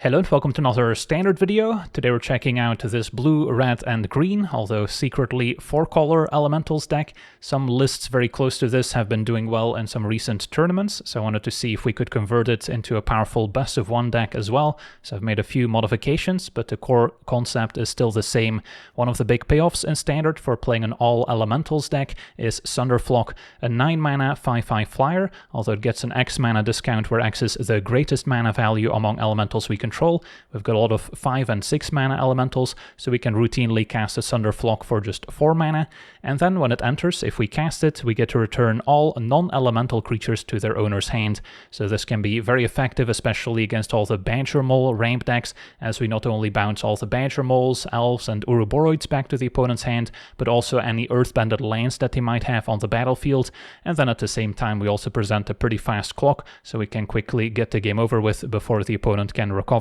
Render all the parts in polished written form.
Hello and welcome to another standard video. Today we're checking out this blue, red and green, although secretly 4-color elementals deck. Some lists very close to this have been doing well in some recent tournaments, so I wanted to see if we could convert it into a powerful best of one deck as well. So I've made a few modifications, but the core concept is still the same. One of the big payoffs in standard for playing an all elementals deck is Thunderflock, a 9-mana 5/5 flyer, although it gets an X mana discount where X is the greatest mana value among elementals we control. We've got a lot of 5 and 6 mana elementals, so we can routinely cast a Thunderflock for just 4 mana, and then when it enters, if we cast it, we get to return all non-elemental creatures to their owner's hand. So this can be very effective, especially against all the Badger Mole ramp decks, as we not only bounce all the Badger Moles, Elves and Uruboroids back to the opponent's hand, but also any Earthbended lands that they might have on the battlefield, and then at the same time we also present a pretty fast clock, so we can quickly get the game over with before the opponent can recover.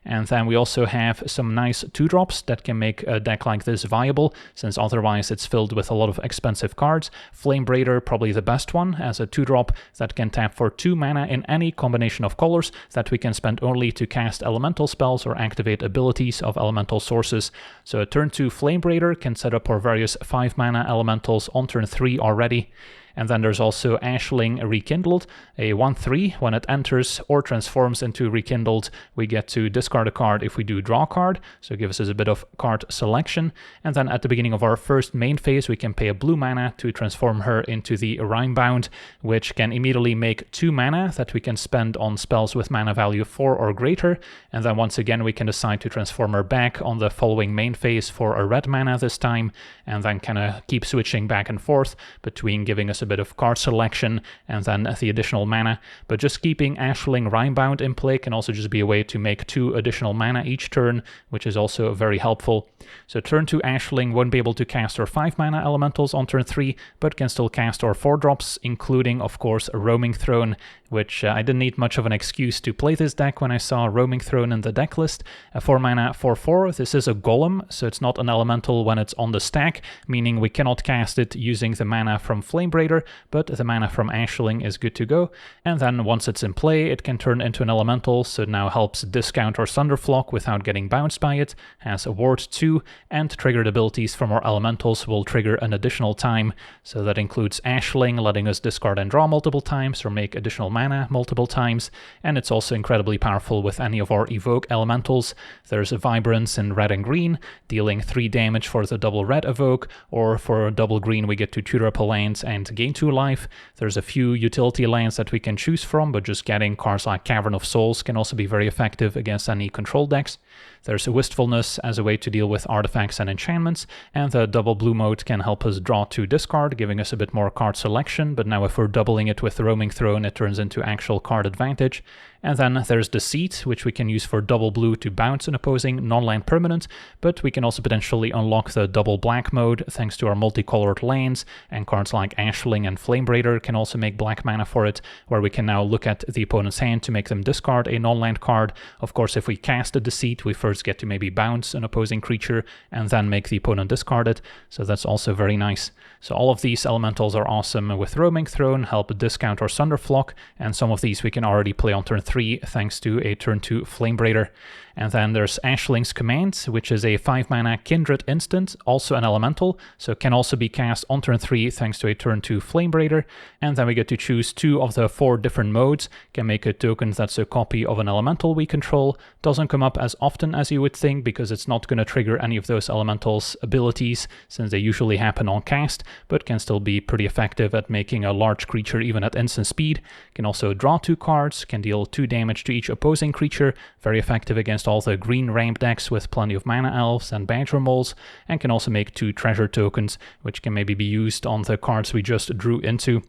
And then we also have some nice 2-drops that can make a deck like this viable, since otherwise it's filled with a lot of expensive cards. Flamebraider, probably the best one, as a 2-drop that can tap for 2 mana in any combination of colors that we can spend only to cast elemental spells or activate abilities of elemental sources. So a turn 2 Flamebraider can set up our various 5 mana elementals on turn 3 already. And then there's also Ashling Rekindled, a 1/3. When it enters or transforms into Rekindled, we get to discard a card if we do draw a card, so it gives us a bit of card selection. And then at the beginning of our first main phase, we can pay a blue mana to transform her into the Rhymebound, which can immediately make 2 mana that we can spend on spells with mana value 4 or greater. And then once again, we can decide to transform her back on the following main phase for a red mana this time, and then kind of keep switching back and forth between giving us a bit of card selection and then the additional mana. But just keeping Ashling Rhymebound in play can also just be a way to make 2 additional mana each turn, which is also very helpful. So turn 2 Ashling won't be able to cast our 5 mana elementals on turn 3, but can still cast our 4-drops, including of course a Roaming Throne, which I didn't need much of an excuse to play this deck when I saw Roaming Throne in the deck list. A 4 mana 4/4, this is a golem, so it's not an elemental when it's on the stack, meaning we cannot cast it using the mana from Flamebraider, but the mana from Ashling is good to go. And then once it's in play, it can turn into an elemental, so it now helps discount our Thunderflock without getting bounced by it, has a ward 2, and triggered abilities from our elementals will trigger an additional time, so that includes Ashling letting us discard and draw multiple times or make additional mana multiple times, and it's also incredibly powerful with any of our Evoke elementals. There's a Vibrance in red and green, dealing 3 damage for the double red Evoke, or for double green we get to tutor up a land and gain 2 life. There's a few utility lands that we can choose from, but just getting cards like Cavern of Souls can also be very effective against any control decks. There's a Wistfulness as a way to deal with artifacts and enchantments, and the double blue mode can help us draw 2 discard, giving us a bit more card selection, but now if we're doubling it with the Roaming Throne, it turns into actual card advantage. And then there's Deceit, which we can use for double blue to bounce an opposing non-land permanent, but we can also potentially unlock the double black mode thanks to our multicolored lands, and cards like Ashling and Flamebraider can also make black mana for it, where we can now look at the opponent's hand to make them discard a non-land card. Of course, if we cast a Deceit, we first get to maybe bounce an opposing creature and then make the opponent discard it, so that's also very nice. So all of these elementals are awesome with Roaming Throne, help discount our Thunderflock, and some of these we can already play on turn 3 thanks to a turn 2 Flamebraider. And then there's Ashling's Command, which is a 5 mana Kindred instant, also an elemental, so can also be cast on turn 3 thanks to a turn 2 Flamebraider. And then we get to choose 2 of the 4 different modes, can make a token that's a copy of an elemental we control. Doesn't come up as often as you would think, because it's not going to trigger any of those elementals' abilities, since they usually happen on cast, but can still be pretty effective at making a large creature even at instant speed. Can also draw 2 cards, can deal 2 damage to each opposing creature, very effective against all the green ramp decks with plenty of mana elves and Badger Moles, and can also make 2 treasure tokens, which can maybe be used on the cards we just drew into.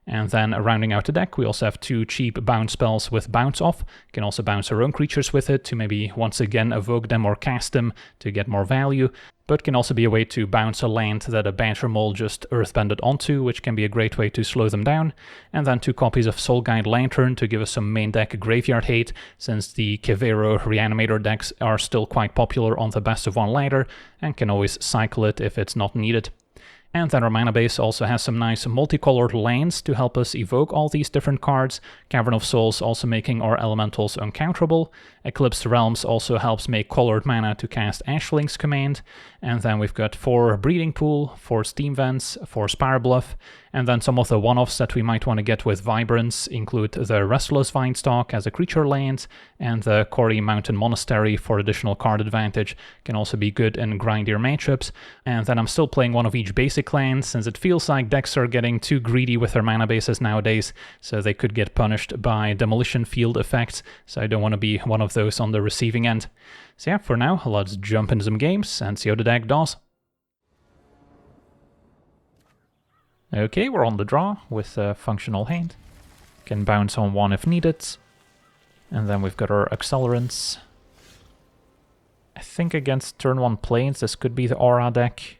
And then rounding out the deck, we also have 2 cheap bounce spells with Bounce Off. Can also bounce our own creatures with it to maybe once again evoke them or cast them to get more value, but can also be a way to bounce a land that a Badger Mole just earthbended onto, which can be a great way to slow them down. And then 2 copies of Soul Guide Lantern to give us some main deck graveyard hate, since the Kevero Reanimator decks are still quite popular on the best of one ladder, and can always cycle it if it's not needed. And then our mana base also has some nice multicolored lands to help us evoke all these different cards. Cavern of Souls also making our elementals uncounterable. Eclipsed Realms also helps make colored mana to cast Ashling's Command. And then we've got 4 Breeding Pool, 4 Steam Vents, 4 Spire Bluff, and then some of the one-offs that we might want to get with Vibrance include the Restless Vinestalk as a creature land, and the Quarry Mountain Monastery for additional card advantage. Can also be good in grindier matchups. And then I'm still playing one of each basic land, since it feels like decks are getting too greedy with their mana bases nowadays, so they could get punished by Demolition Field effects, so I don't want to be one of those on the receiving end. So yeah, for now, let's jump into some games and see how the deck does. Okay, we're on the draw with a functional hand. Can bounce on 1 if needed. And then we've got our accelerants. I think against turn 1 planes, this could be the Aura deck.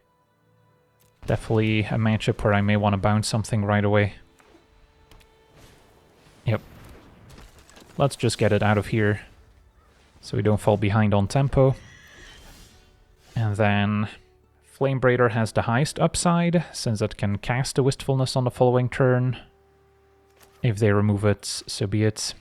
Definitely a matchup where I may want to bounce something right away. Yep. Let's just get it out of here, so we don't fall behind on tempo. And then Flamebraider has the highest upside, since it can cast the Wistfulness on the following turn. If they remove it, so be it.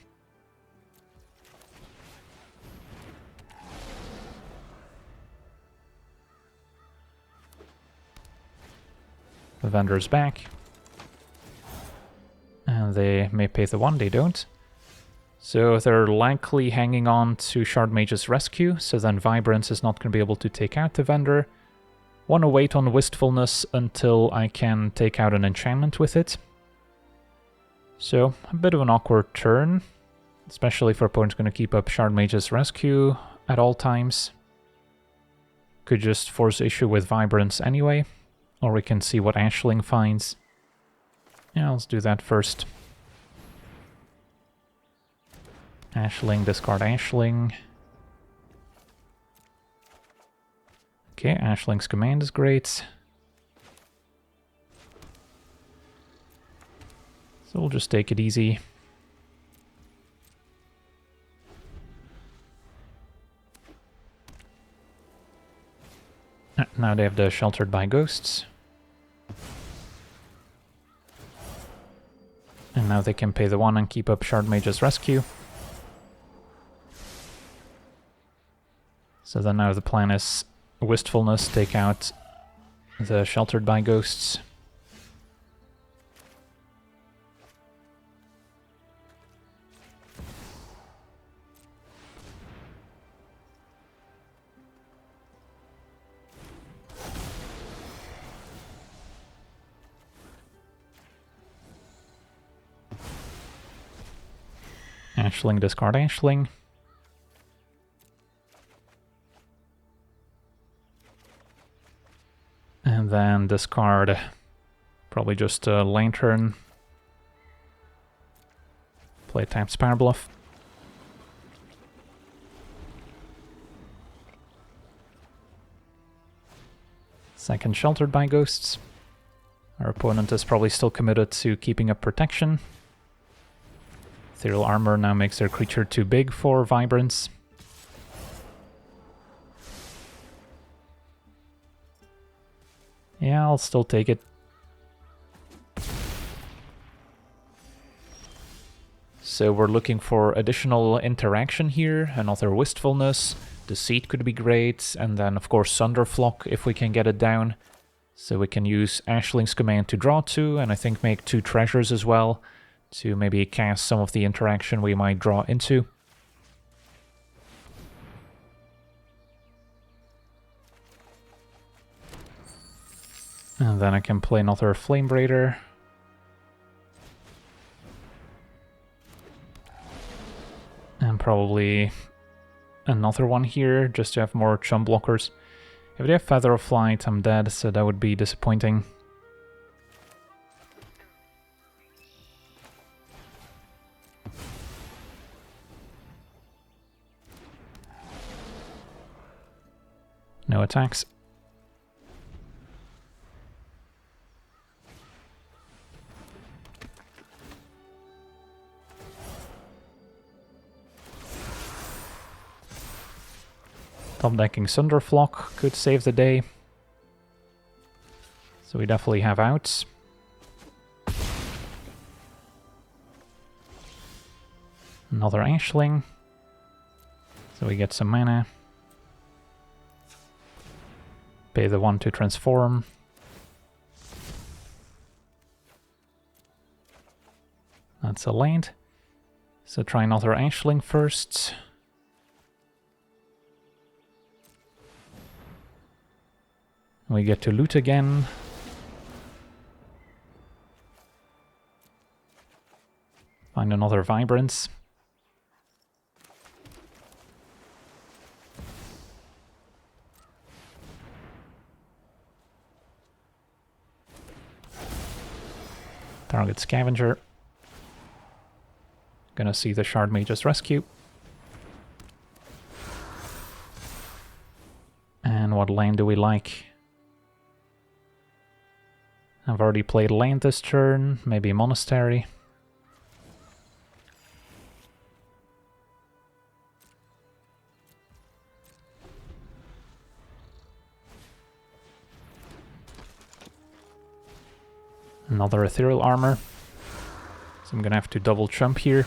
The vendor's back. And they may pay the 1, they don't. So they're likely hanging on to Shard Mage's Rescue, so then Vibrance is not going to be able to take out the vendor. Want to wait on Wistfulness until I can take out an enchantment with it. So, a bit of an awkward turn, especially if our opponent's going to keep up Shard Mage's Rescue at all times. Could just force issue with Vibrance anyway, or we can see what Ashling finds. Yeah, let's do that first. Ashling, discard Ashling. Okay, Ashling's Command is great. So we'll just take it easy. Now they have the Sheltered by Ghosts. And now they can pay the 1 and keep up Shard Mage's Rescue. So then now the plan is Wistfulness, take out the Sheltered by Ghosts. Ashling, discard Ashling. And then discard probably just a Lantern. Play tap Spire Bluff. Second Sheltered by Ghosts. Our opponent is probably still committed to keeping up protection. Ethereal Armor now makes their creature too big for Vibrance. Yeah, I'll still take it. So we're looking for additional interaction here, another Wistfulness. Deceit could be great, and then of course Sunderflock if we can get it down. So we can use Ashling's Command to draw 2, and I think make 2 treasures as well, to maybe cast some of the interaction we might draw into. And then I can play another Flamebraider. And probably another one here, just to have more chum blockers. If they have Feather of Flight, I'm dead, so that would be disappointing. No attacks. Top decking Sunderflock could save the day. So we definitely have outs. Another Ashling. So we get some mana. Pay the 1 to transform. That's a land. So try another Ashling first. We get to loot again. Find another Vibrance. Target Scavenger. Gonna see the Shard Mage's Rescue. And what land do we like? I've already played land this turn, maybe Monastery. Another Ethereal Armor. So I'm gonna have to double jump here.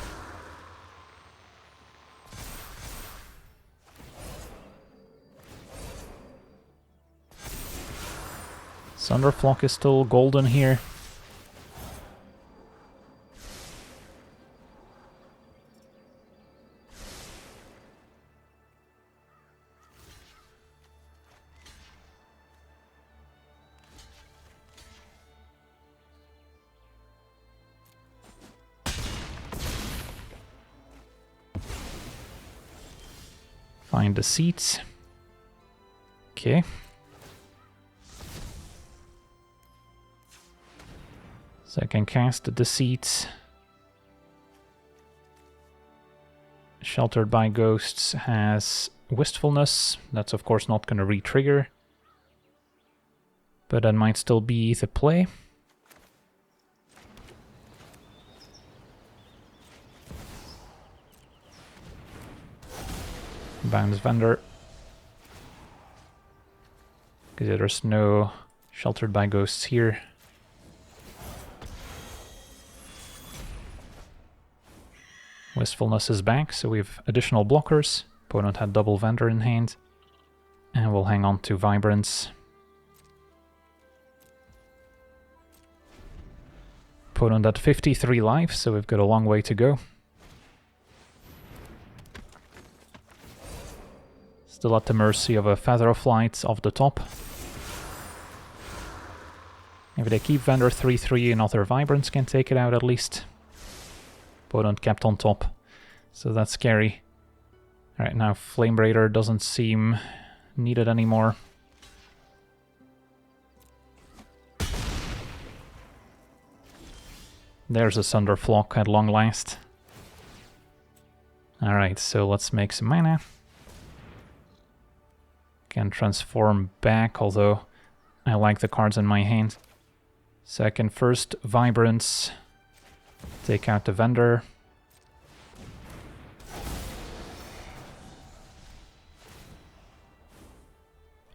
Thunderflock is still golden here. Find the seats. Okay. So I can cast the Deceit. Sheltered by Ghosts has Wistfulness. That's of course not going to re-trigger. But that might still be the play. Bounce Vendor. Because there's no Sheltered by Ghosts here. Wistfulness is back, so we have additional blockers. Opponent had double Vendor in hand. And we'll hang on to Vibrance. Opponent at 53 life, so we've got a long way to go. Still at the mercy of a Feather of Flight off the top. If they keep Vendor 3-3, another Vibrance can take it out at least. Opponent kept on top, so that's scary. Alright, now Flame Raider doesn't seem needed anymore. There's a Thunderflock at long last. Alright, so let's make some mana. Can transform back, although I like the cards in my hand. So I can first Vibrance. Take out the Vendor.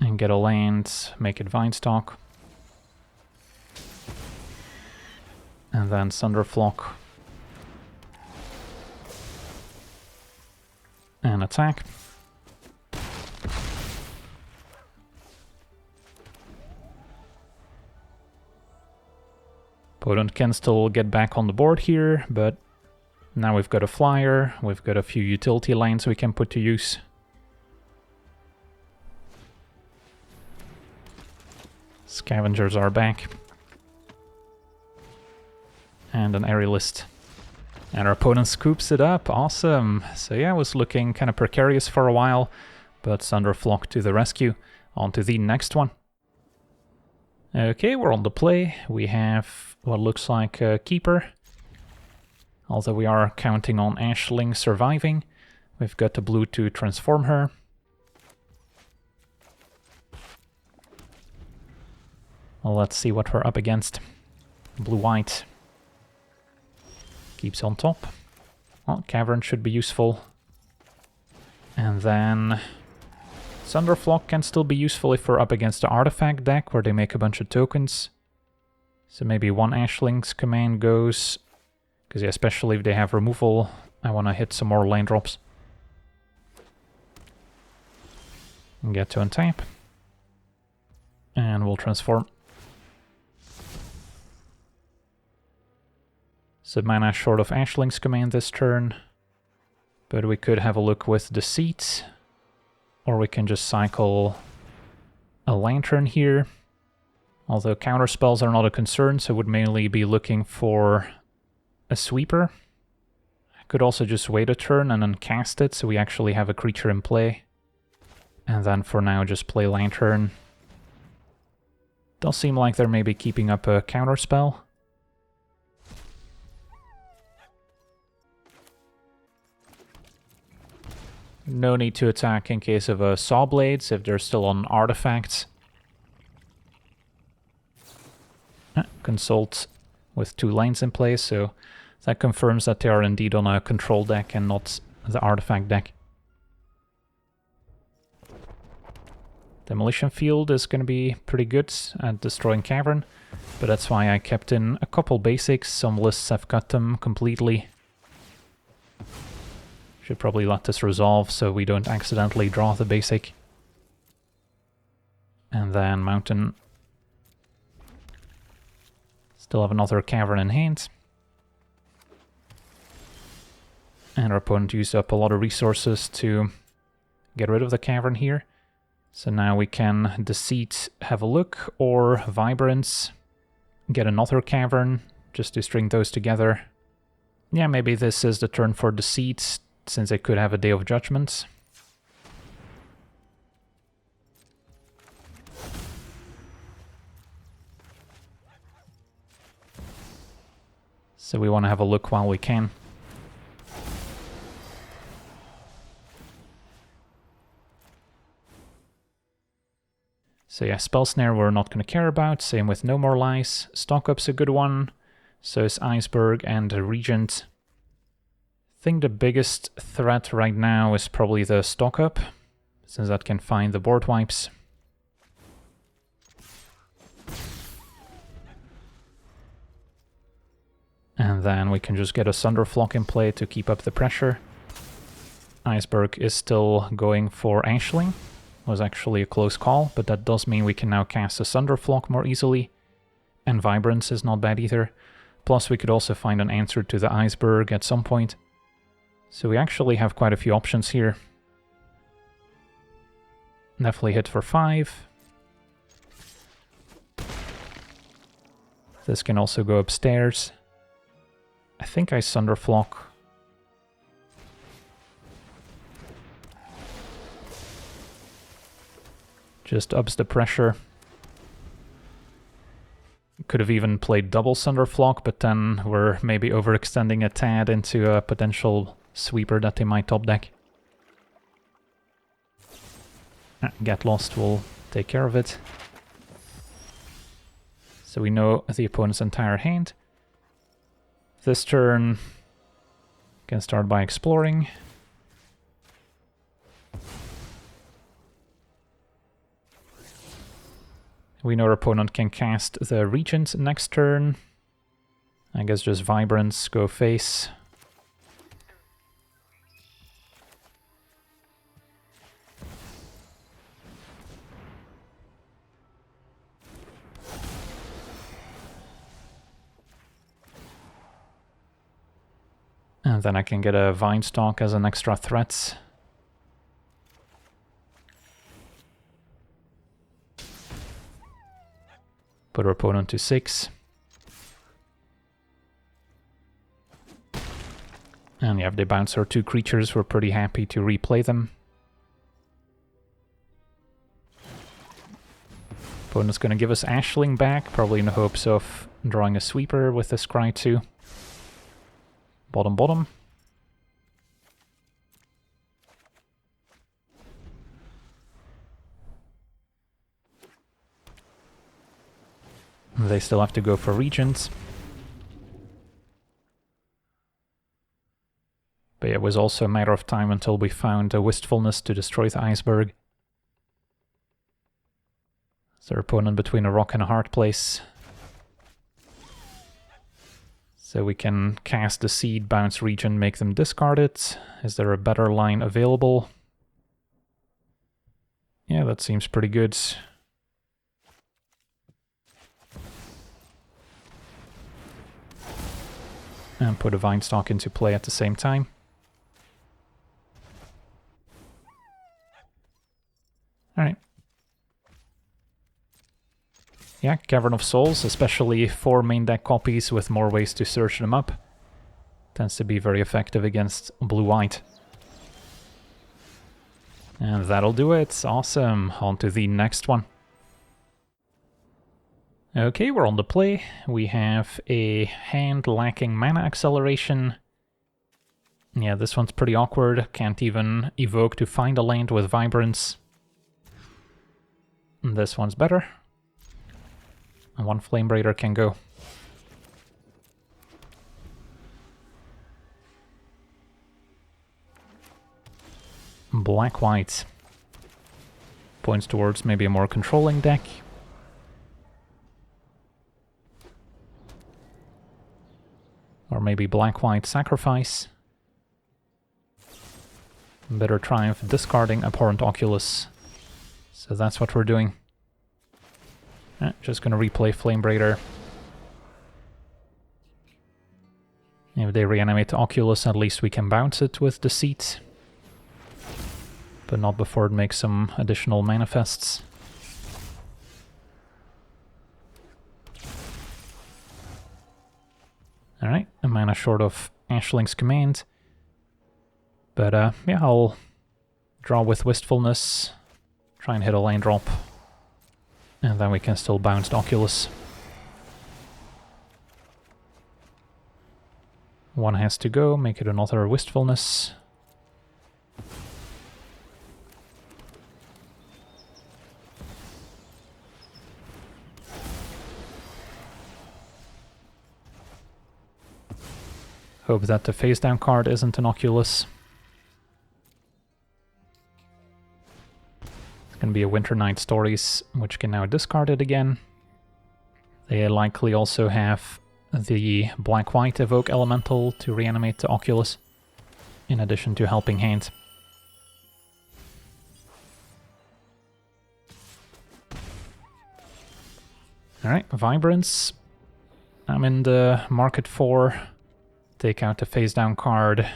And get a land, make it Vinestalk. And then Thunderflock. And attack. Opponent can still get back on the board here, but now we've got a flyer, we've got a few utility lands we can put to use. Scavengers are back. And an Aerialist. And our opponent scoops it up, awesome! So yeah, it was looking kind of precarious for a while, but Thunderflock to the rescue. On to the next one. Okay, we're on the play. We have what looks like a Keeper. Although we are counting on Ashling surviving. We've got the blue to transform her. Well, let's see what we're up against. Blue-white. Keeps on top. Well, Cavern should be useful. And then Thunderflock can still be useful if we're up against the artifact deck, where they make a bunch of tokens. So maybe one Ashling's command goes, because yeah, especially if they have removal, I want to hit some more land drops. And get to untap. And we'll transform. So mana short of Ashling's command this turn. But we could have a look with Deceit. Or we can just cycle a Lantern here. Although counter spells are not a concern, so would mainly be looking for a sweeper. I could also just wait a turn and then cast it, so we actually have a creature in play. And then for now just play Lantern. Does seem like they're maybe keeping up a counter spell. No need to attack in case of a Saw Blades if they're still on artifacts. Consult with 2 lanes in place, so that confirms that they are indeed on a control deck and not the artifact deck. Demolition Field is going to be pretty good at destroying Cavern, but that's why I kept in a couple basics. Some lists have cut them completely. Should probably let this resolve so we don't accidentally draw the basic. And then Mountain. Still have another Cavern in hand. And our opponent used up a lot of resources to get rid of the Cavern here. So now we can Deceit, have a look, or Vibrance, get another Cavern, just to string those together. Yeah, maybe this is the turn for Deceit, since it could have a Day of Judgment. So we want to have a look while we can. So yeah, Spell Snare we're not going to care about, same with No More Lies. Stock Up's a good one, so is Iceberg and Regent. I think the biggest threat right now is probably the Stock Up, since that can find the board wipes. And then we can just get a Sunderflock in play to keep up the pressure. Iceberg is still going for Ashling. Was actually a close call, but that does mean we can now cast a Sunderflock more easily. And Vibrance is not bad either. Plus we could also find an answer to the Iceberg at some point. So we actually have quite a few options here. Definitely hit for 5. This can also go upstairs. I think I Sunderflock. Just ups the pressure. Could have even played double Sunderflock, but then we're maybe overextending a tad into a potential sweeper that they might top deck. Get Lost will take care of it. So we know the opponent's entire hand. This turn, can start by exploring. We know our opponent can cast the Regent next turn. I guess just Vibrance, go face. And then I can get a Vinestalk as an extra threat. Put our opponent to 6. And yeah, if they bounce our 2 creatures, we're pretty happy to replay them. Opponent's gonna give us Ashling back, probably in the hopes of drawing a sweeper with the Scry 2. Bottom, bottom. They still have to go for Regents. But yeah, it was also a matter of time until we found a Wistfulness to destroy the Iceberg. So our opponent between a rock and a hard place. So we can cast the Seed, bounce region, make them discard it. Is there a better line available? Yeah, that seems pretty good. And put a Vine Stalk into play at the same time. Alright. Yeah, Cavern of Souls, especially for main deck copies with more ways to search them up, tends to be very effective against blue-white. And that'll do it. Awesome. On to the next one. Okay, we're on the play. We have a hand lacking mana acceleration. Yeah, this one's pretty awkward. Can't even evoke to find a land with Vibrance. This one's better. And one Flame Raider can go. Black-white. Points towards maybe a more controlling deck. Or maybe black-white sacrifice. Bitter Triumph discarding Abhorrent Oculus. So that's what we're doing. Just gonna replay Flame Raider. If they reanimate Oculus, at least we can bounce it with Deceit. But not before it makes some additional manifests. Alright, a mana short of Ashling's Command. But yeah, I'll draw with Wistfulness, try and hit a land drop, and then we can still bounce the Oculus. One has to go, make it another Wistfulness. Hope that the face down card isn't an Oculus. It's going to be a Winter Night Stories, which can now discard it again. They likely also have the black-white Evoke Elemental to reanimate the Oculus, in addition to Helping Hand. Alright, Vibrance. I'm in the market for... Take out the face down card,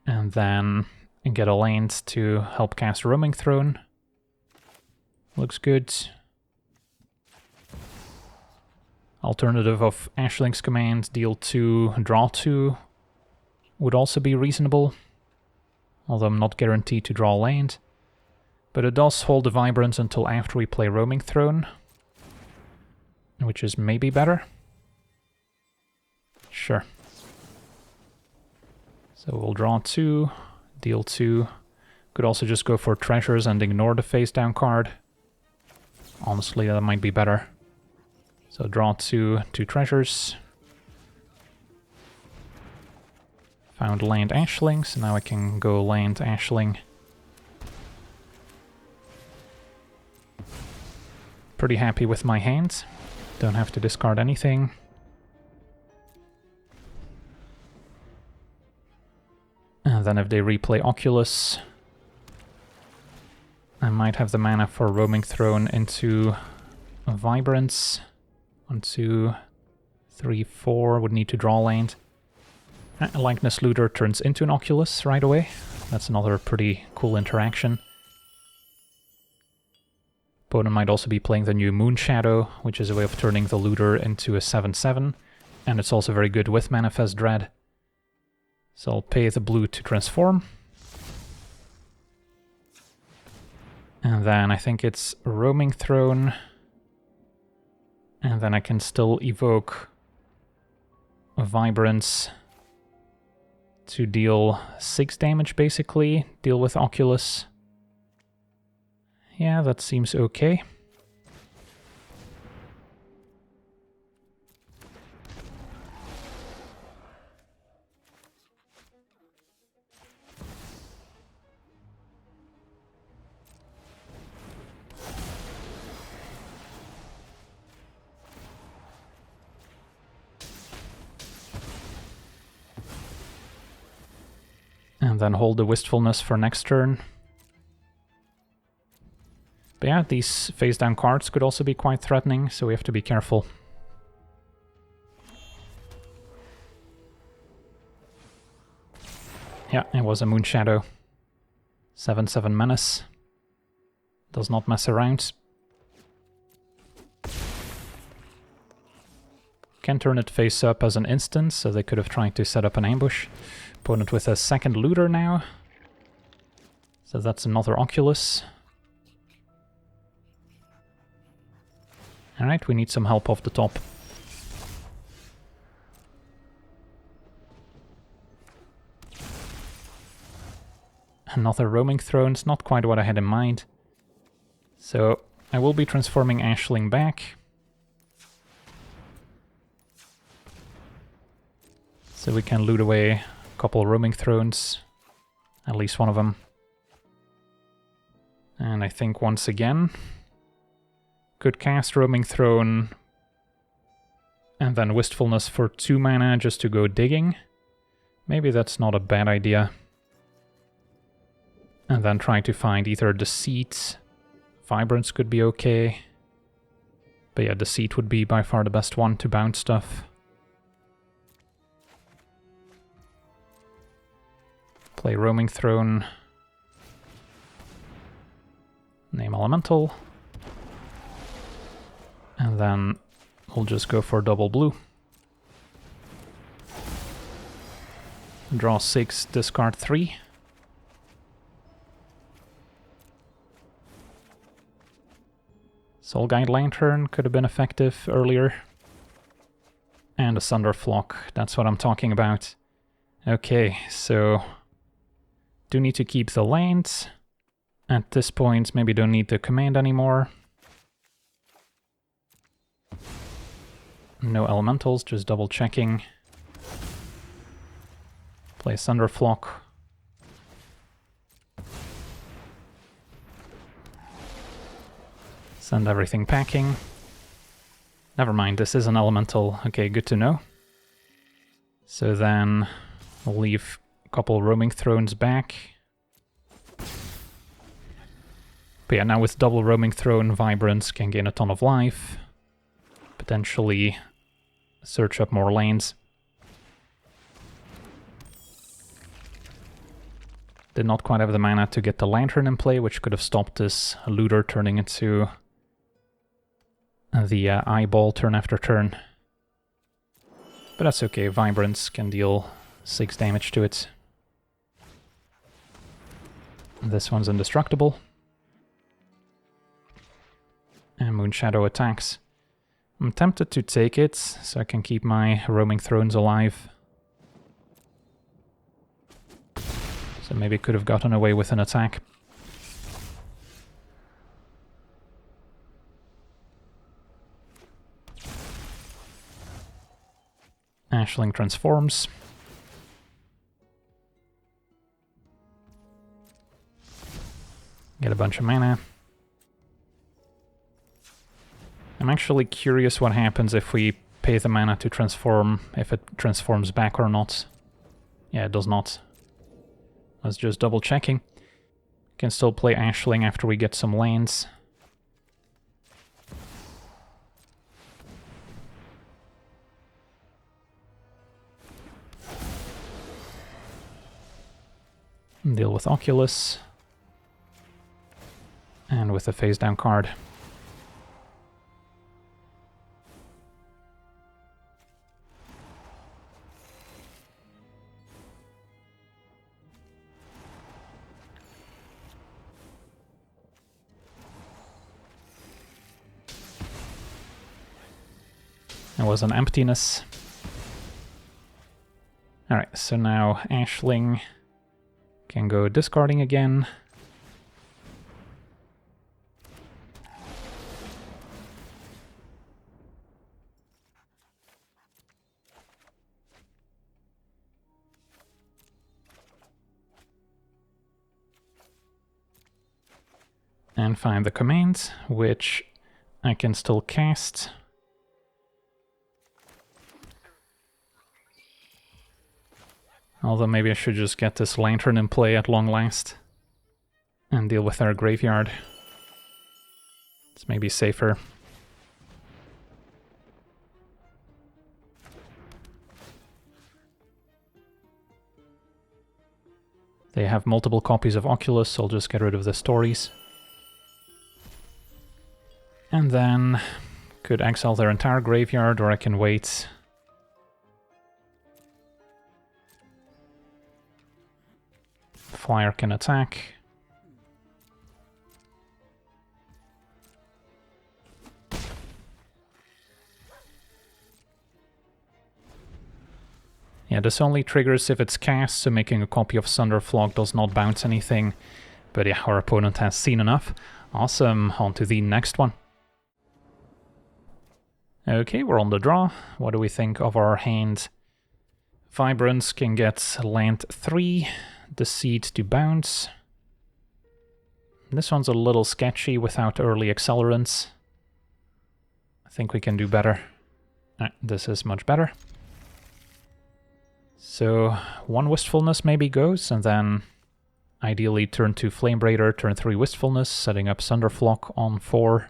and then get a land to help cast Roaming Throne. Looks good. Alternative of Ashling's Command, deal 2, draw 2 would also be reasonable, although I'm not guaranteed to draw land. But it does hold the Vibrance until after we play Roaming Throne, which is maybe better. Sure. So we'll draw 2, deal 2. Could also just go for treasures and ignore the face down card. Honestly, that might be better. So draw 2 treasures. Found land Ashling, so now I can go land Ashling. Pretty happy with my hand. Don't have to discard anything. And then if they replay Oculus, I might have the mana for Roaming Throne into Vibrance. 1, 2, 3, 4, would need to draw land. Likeness Looter turns into an Oculus right away. That's another pretty cool interaction. Opponent might also be playing the new Moon Shadow, which is a way of turning the Looter into a 7/7, and it's also very good with Manifest Dread. So I'll pay the blue to transform. And then I think it's Roaming Throne. And then I can still evoke a Vibrance to deal 6 damage, basically. Deal with Oculus. Yeah, that seems okay. then hold the Wistfulness for next turn. But yeah, these face-down cards could also be quite threatening, so we have to be careful. Yeah, it was a Moonshadow. 7/7 Menace. Does not mess around. Can turn it face up as an instant, so they could have tried to set up an ambush. Opponent with a second Looter now. So that's another Oculus. Alright, we need some help off the top. Another Roaming Thrones, not quite what I had in mind. So I will be transforming Ashling back. So we can loot away a couple Roaming Thrones, at least one of them. And I think once again, could cast Roaming Throne and then Wistfulness for 2 mana just to go digging. Maybe that's not a bad idea. And then try to find either Deceit, Vibrance could be okay. But yeah, Deceit would be by far the best one to bounce stuff. Play Roaming Throne. Name Elemental. And then we'll just go for double blue. Draw 6, discard 3. Soul Guide Lantern could have been effective earlier. And a Sunderflock, that's what I'm talking about. Okay, so do need to keep the lands. At this point, maybe don't need the command anymore. No elementals, just double checking. Play Sunderflock. Send everything packing. Never mind, this is an elemental. Okay, good to know. So then we'll leave a couple Roaming Thrones back. But yeah, now with double Roaming Throne, Vibrance can gain a ton of life. Potentially search up more lanes. Did not quite have the mana to get the Lantern in play, which could have stopped this Looter turning into the Eyeball turn after turn. But that's okay, Vibrance can deal 6 damage to it. This one's indestructible. And Moonshadow attacks. I'm tempted to take it, so I can keep my Roaming Thrones alive. So maybe could have gotten away with an attack. Ashling transforms. Get a bunch of mana. I'm actually curious what happens if we pay the mana to transform, if it transforms back or not. Yeah, it does not. Let's just double checking. Can still play Ashling after we get some lands. Deal with Oculus. And with a face down card. It was an emptiness. Alright, so now Ashling can go discarding again. And find the commands, which I can still cast. Although maybe I should just get this lantern in play at long last and deal with their graveyard. It's maybe safer. They have multiple copies of Oculus, so I'll just get rid of the stories. And then could exile their entire graveyard, or I can wait. Flyer can attack. Yeah, this only triggers if it's cast, so making a copy of Thunderflock does not bounce anything. But yeah, our opponent has seen enough. Awesome, on to the next one. Okay, we're on the draw. What do we think of our hand? Vibrance can get land 3, the seed to bounce. This one's a little sketchy without early accelerants. I think we can do better. This is much better. So, 1 Wistfulness maybe goes, and then ideally turn 2 Flamebraider, turn 3 Wistfulness, setting up Thunderflock on 4.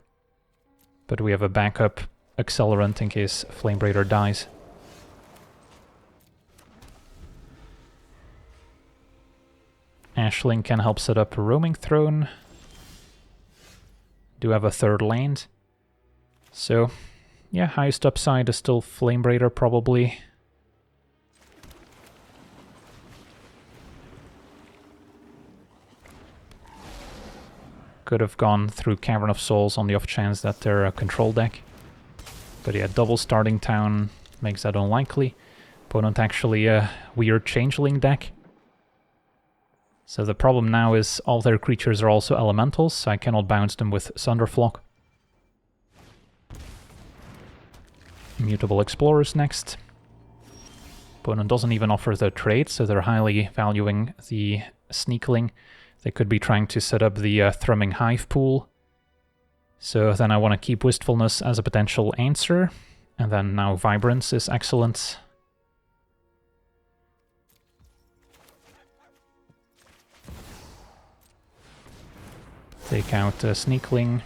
But we have a backup accelerant in case Flamebraider dies. Ashling can help set up a Roaming Throne. Do have a 3rd land. So, yeah, highest upside is still Flamebraider probably. Could have gone through Cavern of Souls on the off chance that they're a control deck. But yeah, double starting town makes that unlikely. Opponent actually a weird changeling deck. So the problem now is all their creatures are also elementals, so I cannot bounce them with Thunderflock. Immutable Explorers next. Opponent doesn't even offer the trade, so they're highly valuing the Sneakling. They could be trying to set up the Thrumming Hive pool. So then I want to keep Wistfulness as a potential answer. And then now Vibrance is excellent. Take out Sneakling.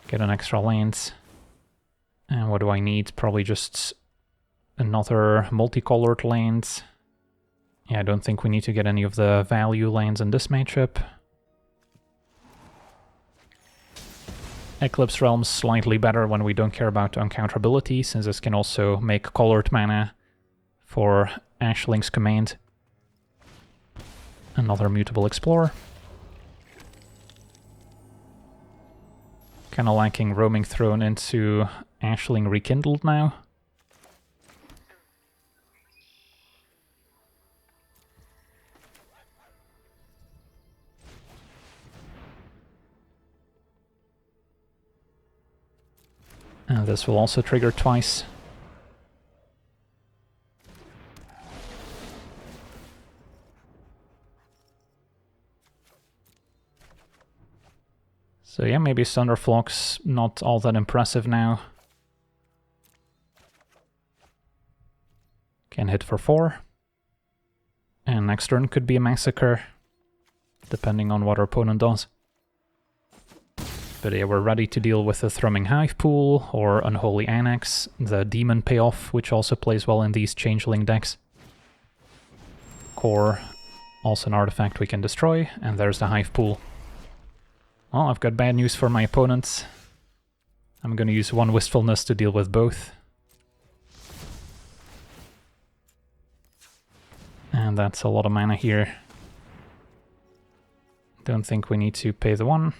Get an extra land. And what do I need? Probably just another multicolored land. Yeah, I don't think we need to get any of the value lands in this matchup. Eclipse Realm's slightly better when we don't care about uncounterability, since this can also make colored mana for Ashling's command. Another Mutable Explorer. Kinda lacking Roaming Throne into Ashling Rekindled now. And this will also trigger twice. So yeah, maybe Thunderflock's not all that impressive now. Can hit for 4. And next turn could be a Massacre, depending on what our opponent does. But yeah, we're ready to deal with the Thrumming Hive pool or Unholy Annex, the Demon payoff, which also plays well in these Changeling decks. Core, also an artifact we can destroy, and there's the Hive pool. Well, I've got bad news for my opponents. I'm gonna use 1 Wistfulness to deal with both. And that's a lot of mana here. Don't think we need to pay the 1.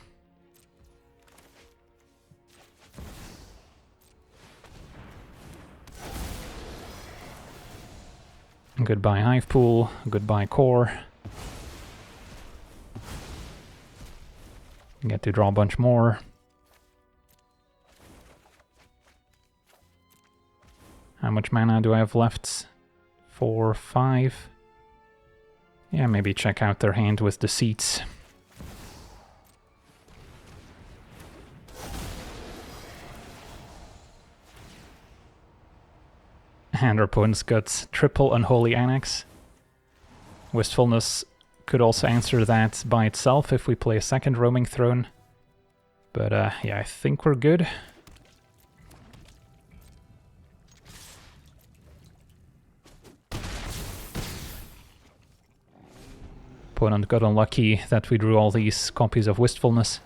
Goodbye Hive Pool, goodbye Core. Get to draw a bunch more. How much mana do I have left? 4, 5. Yeah, maybe check out their hand with the seats. And our opponent's got triple Unholy Annex. Wistfulness could also answer that by itself if we play a second Roaming Throne. But yeah, I think we're good. Opponent got unlucky that we drew all these copies of Wistfulness.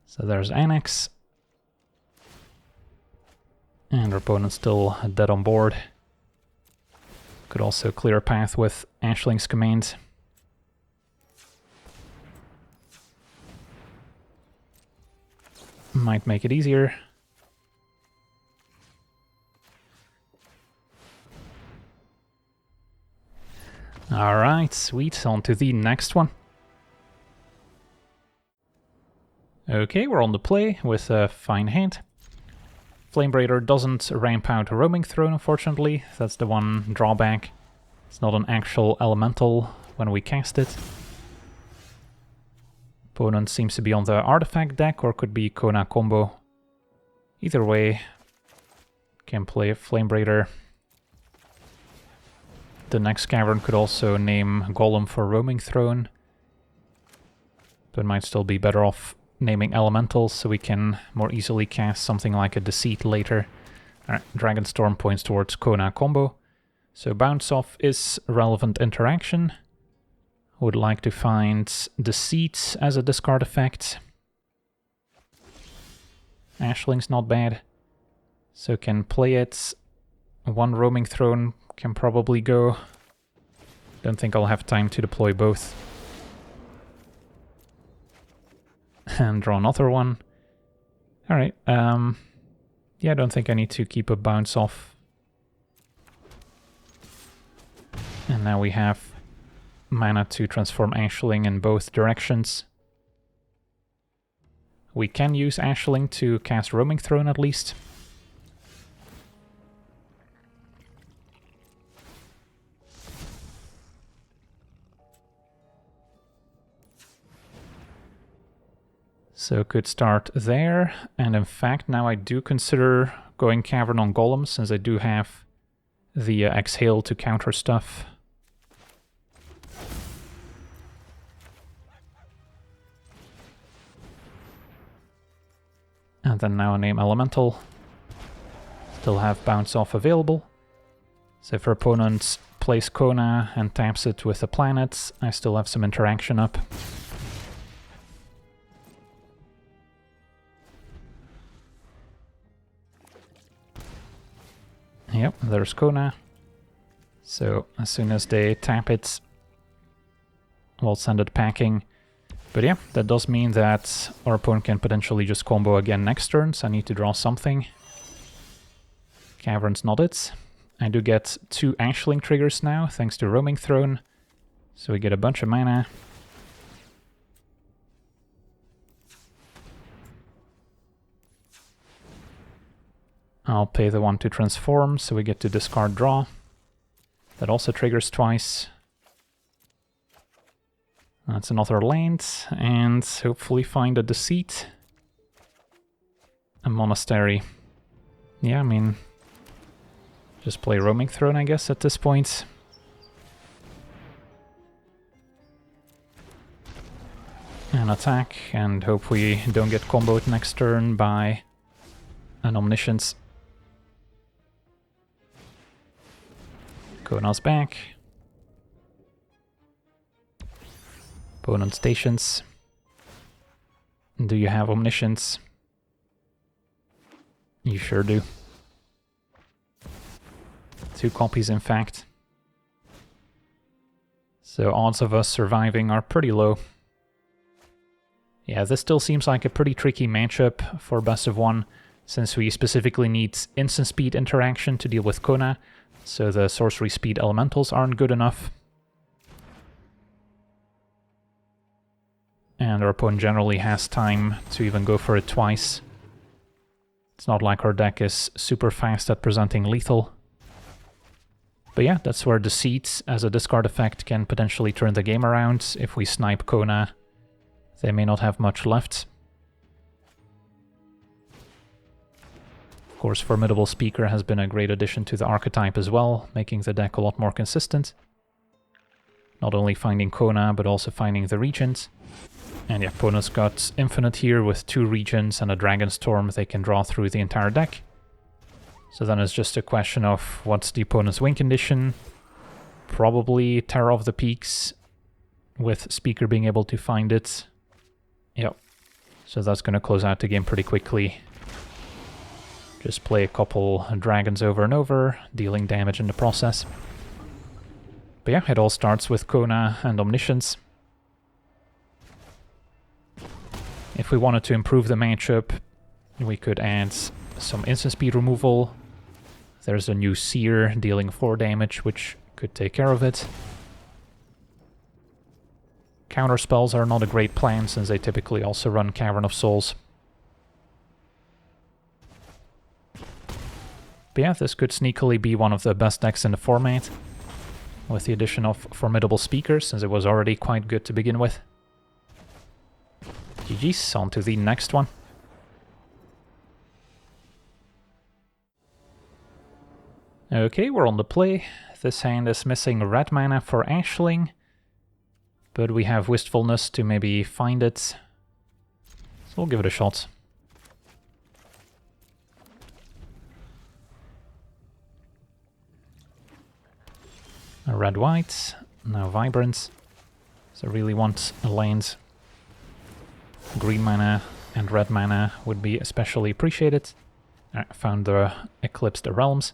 So there's Annex. And our opponent's still dead on board. Could also clear a path with Ashling's command. Might make it easier. Alright, sweet. On to the next one. Okay, we're on the play with a fine hand. Flamebraider doesn't ramp out a Roaming Throne, unfortunately. That's the one drawback. It's not an actual elemental when we cast it. Opponent seems to be on the artifact deck, or could be Kona combo. Either way, can play a Flamebraider. The next cavern could also name Golem for Roaming Throne, but might still be better off naming elementals so we can more easily cast something like a Deceit later. Alright, Dragonstorm points towards Kona combo. So Bounce Off is a relevant interaction. Would like to find Deceit as a discard effect. Ashling's not bad, so can play it. One Roaming Throne can probably go. Don't think I'll have time to deploy both. And draw another one. Alright, yeah, I don't think I need to keep a Bounce Off. And now we have mana to transform Ashling in both directions. We can use Ashling to cast Roaming Throne at least. So could start there, and in fact now I do consider going Cavern on Golem, since I do have the Exhale to counter stuff. And then now name Elemental. Still have Bounce Off available. So if our opponent plays Kona and taps it with a planet, I still have some interaction up. Yep, there's Kona. So as soon as they tap it, we'll send it packing. But yeah, that does mean that our opponent can potentially just combo again next turn, so I need to draw something. Cavern's not it. I do get 2 Ashling triggers now, thanks to Roaming Throne. So we get a bunch of mana. I'll pay the one to transform, so we get to discard draw. That also triggers twice. That's another land, and hopefully find a Deceit. A Monastery. Yeah, I mean, just play Roaming Throne, I guess, at this point. And attack, and hope we don't get comboed next turn by an Omniscience. Kona's back. Opponent stations. Do you have Omniscience? You sure do. 2 copies, in fact. So odds of us surviving are pretty low. Yeah, this still seems like a pretty tricky matchup for best of 1, since we specifically need instant speed interaction to deal with Kona, so the sorcery speed elementals aren't good enough. And our opponent generally has time to even go for it twice. It's not like our deck is super fast at presenting lethal. But yeah, that's where Deceit as a discard effect can potentially turn the game around. If we snipe Kona, they may not have much left. course, Formidable Speaker has been a great addition to the archetype as well, making the deck a lot more consistent. Not only finding Kona, but also finding the Regent. And yeah, opponent's got Infinite here with 2 Regents and a Dragonstorm they can draw through the entire deck. So then it's just a question of what's the opponent's win condition. Probably Terror of the Peaks, with Speaker being able to find it. Yep. So that's going to close out the game pretty quickly. Just play a couple dragons over and over, dealing damage in the process. But yeah, it all starts with Kona and Omniscience. If we wanted to improve the matchup, we could add some instant speed removal. There's a new Seer dealing 4 damage, which could take care of it. Counter spells are not a great plan, since they typically also run Cavern of Souls. But yeah, this could sneakily be one of the best decks in the format, with the addition of Formidable Speakers, since it was already quite good to begin with. GG's, on to the next one. Okay, we're on the play. This hand is missing red mana for Ashling, but we have Wistfulness to maybe find it. So we'll give it a shot. A red-white, now Vibrance. So really want a land. Green mana and red mana would be especially appreciated. I found the Eclipsed Realms.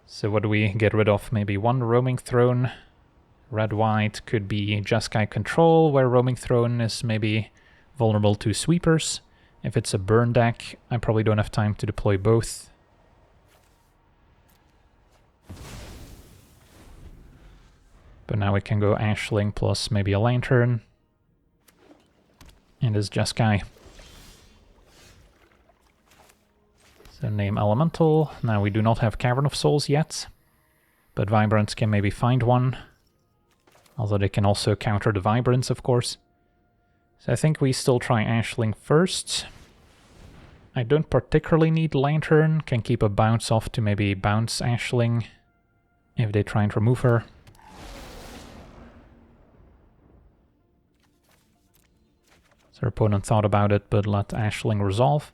So what do we get rid of? Maybe 1 Roaming Throne. Red-white could be Jeskai Control, where Roaming Throne is maybe vulnerable to sweepers. If it's a burn deck, I probably don't have time to deploy both. But now we can go Ashling plus maybe a Lantern. And his Jeskai. So name Elemental. Now we do not have Cavern of Souls yet, but Vibrance can maybe find one. Although they can also counter the Vibrance, of course. So I think we still try Ashling first. I don't particularly need Lantern. Can keep a bounce off to maybe bounce Ashling if they try and remove her. So our opponent thought about it, but let Ashling resolve.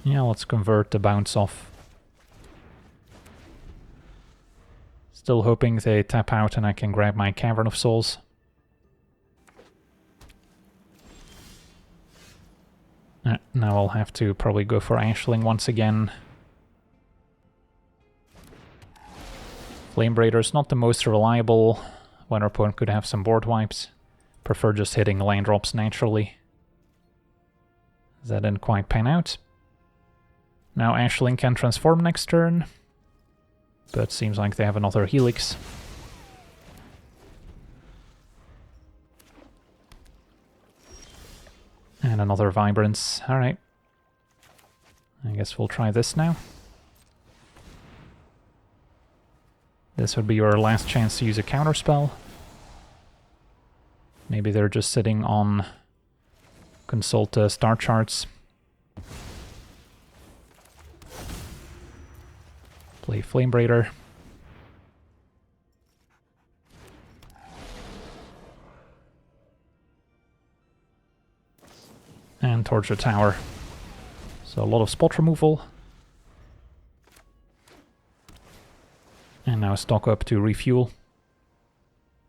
Yeah, let's convert the bounce off. Still hoping they tap out and I can grab my Cavern of Souls. Now I'll have to probably go for Ashling once again. Flamebreaker is not the most reliable when our opponent could have some board wipes. Prefer just hitting land drops naturally. That didn't quite pan out. Now Ashling can transform next turn, but seems like they have another Helix. And another Vibrance. Alright. I guess we'll try this now. This would be your last chance to use a counterspell. Maybe they're just sitting on consult star charts. Play Flamebreaker. And Torture Tower. So a lot of spot removal. And now stock up to refuel.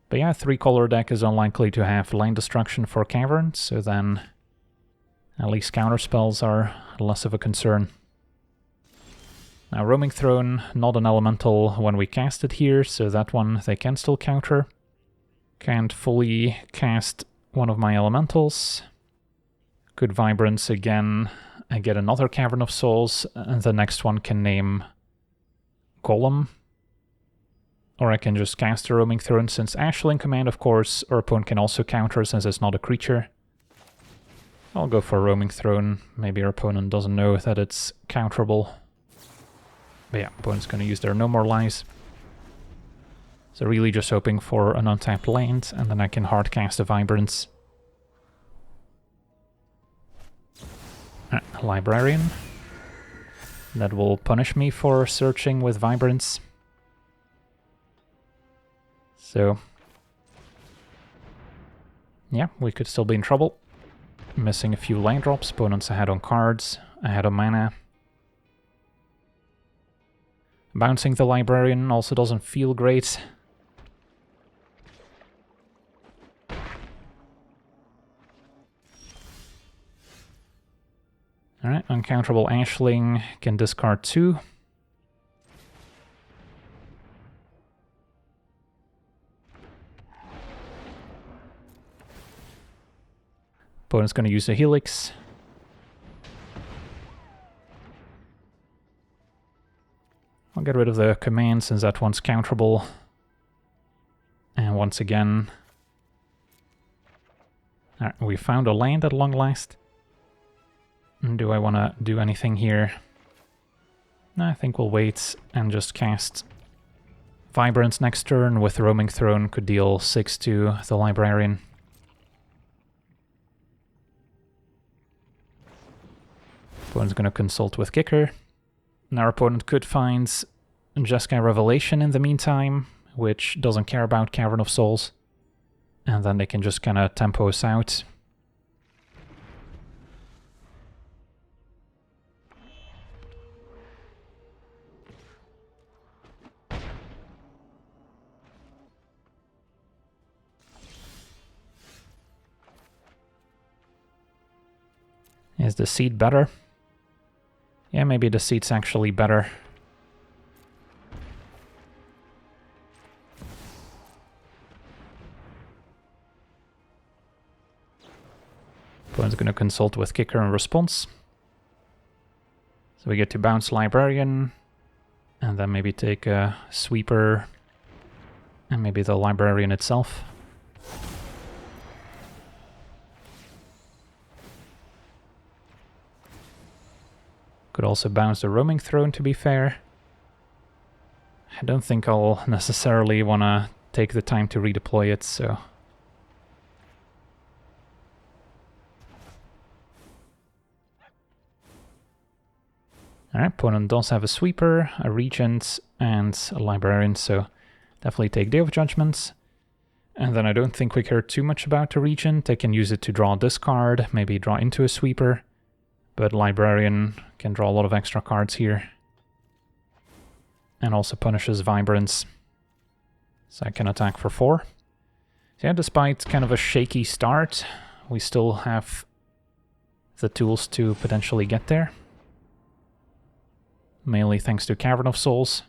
But yeah, 3-color deck is unlikely to have land destruction for caverns, so then at least counterspells are less of a concern. Now Roaming Throne, not an elemental when we cast it here, so that one they can still counter. Can't fully cast one of my elementals. Good Vibrance again. I get another Cavern of Souls, and the next one can name Golem. Or I can just cast a Roaming Throne, since Ashling command, of course, our opponent can also counter since it's not a creature. I'll go for Roaming Throne. Maybe our opponent doesn't know that it's counterable. But yeah, opponent's going to use their No More Lies. So really just hoping for an untapped land, and then I can hard cast a Vibrance. Librarian. That will punish me for searching with Vibrance. So, yeah, we could still be in trouble. Missing a few land drops, opponents ahead on cards, ahead on mana. Bouncing the Librarian also doesn't feel great. Alright, uncounterable Ashling can discard 2. Opponent's going to use a Helix. I'll get rid of the command since that one's counterable. And once again... Alright, we found a land at long last. Do I want to do anything here? No, I think we'll wait and just cast Vibrance next turn with Roaming Throne. Could deal 6 to the Librarian. Opponent's going to consult with Kicker. And our opponent could find Jeskai Revelation in the meantime, which doesn't care about Cavern of Souls. And then they can just kind of tempo us out. Is the seat better? Yeah, maybe the seat's actually better. Opponent's going to consult with Kicker in response. So we get to bounce Librarian, and then maybe take a Sweeper, and maybe the Librarian itself. Could also bounce the Roaming Throne, to be fair. I don't think I'll necessarily want to take the time to redeploy it, so... Alright, opponent does have a Sweeper, a Regent, and a Librarian, so definitely take Day of Judgment. And then I don't think we care too much about the Regent. They can use it to draw a discard, maybe draw into a Sweeper. But Librarian can draw a lot of extra cards here. And also punishes Vibrance. So I can attack for 4. So yeah, despite kind of a shaky start, we still have the tools to potentially get there. Mainly thanks to Cavern of Souls.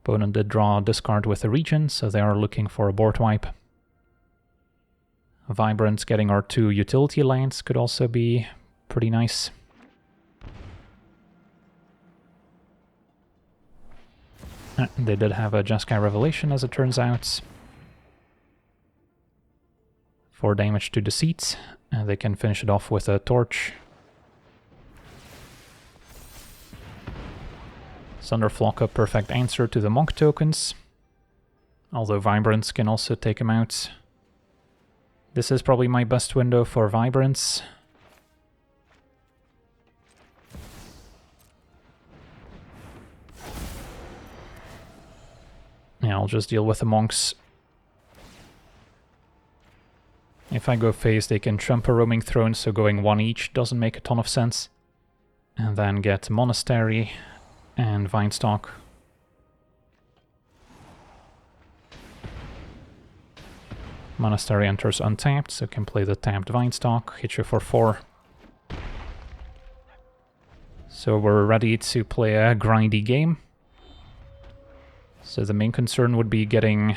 Opponent did draw a discard with a Regent, so they are looking for a board wipe. Vibrance getting our 2 utility lands could also be pretty nice. They did have a Jeskai Revelation, as it turns out. 4 damage to the seat, and they can finish it off with a Torch. Thunderflock, a perfect answer to the Monk tokens. Although Vibrance can also take him out. This is probably my best window for Vibrance. Yeah, I'll just deal with the Monks. If I go phase, they can trump a Roaming Throne, so going 1 each doesn't make a ton of sense. And then get Monastery and Vinestalk. Monastery enters untapped, so can play the tapped Vinestalk, hit you for 4. So we're ready to play a grindy game. So the main concern would be getting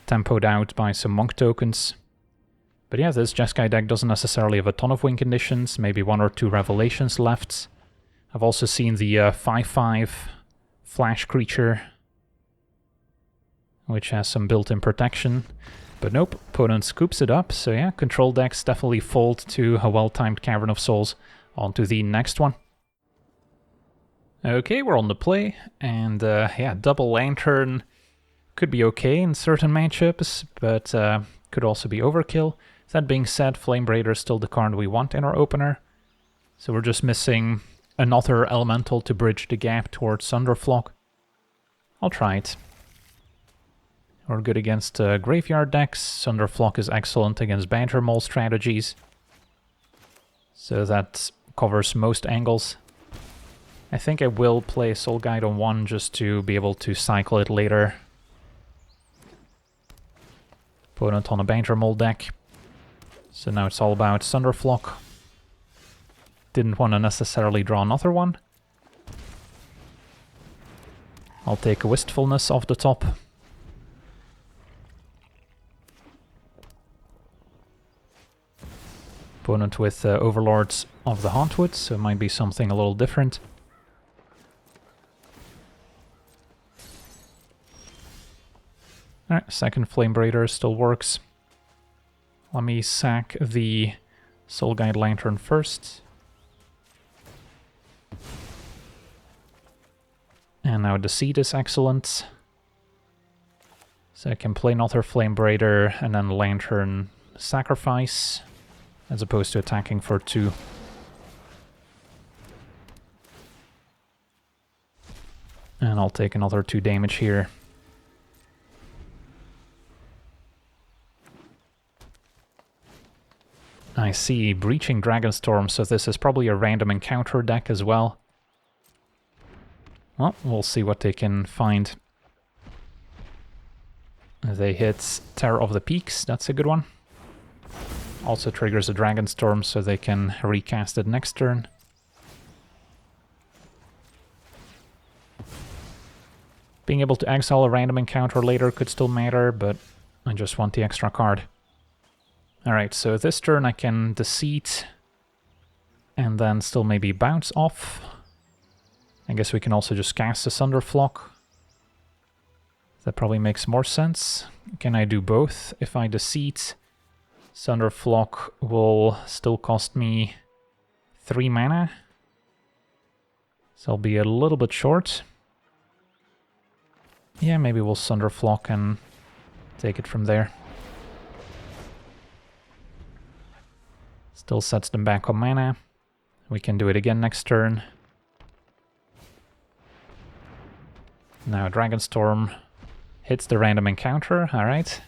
tempoed out by some Monk tokens. But yeah, this Jeskai deck doesn't necessarily have a ton of win conditions, maybe 1 or 2 Revelations left. I've also seen the 5/5 Flash creature, which has some built-in protection. But nope, opponent scoops it up, so yeah, control decks definitely fold to a well-timed Cavern of Souls. On to the next one. Okay, we're on the play, and yeah, double Lantern could be okay in certain matchups, but could also be overkill. That being said, Flame Braider is still the card we want in our opener. So we're just missing another elemental to bridge the gap towards Thunderflock. I'll try it. We're good against graveyard decks. Thunderflock is excellent against Badger Mole strategies. So that covers most angles. I think I will play Soul Guide on 1 just to be able to cycle it later. Opponent on a Badger Mole deck. So now it's all about Thunderflock. Didn't want to necessarily draw another one. I'll take a Wistfulness off the top. Opponent with Overlords of the Hauntwood, so it might be something a little different. Alright, second Flame Braider still works. Let me sack the Soul Guide Lantern first. And now Deceit is excellent. So I can play another Flame Braider and then Lantern Sacrifice, as opposed to attacking for 2. And I'll take another 2 damage here. I see Breaching Dragonstorm, so this is probably a random encounter deck as well. Well, we'll see what they can find. They hit Terror of the Peaks, that's a good one. Also triggers a Dragonstorm, so they can recast it next turn. Being able to exile a random encounter later could still matter, but I just want the extra card. Alright, so this turn I can Deceit, and then still maybe bounce off. I guess we can also just cast a Thunderflock. That probably makes more sense. Can I do both? If I Deceit, Thunderflock will still cost me 3 mana. So I'll be a little bit short. Yeah, maybe we'll Thunderflock and take it from there. Still sets them back on mana. We can do it again next turn. Now Dragonstorm hits the random encounter, alright.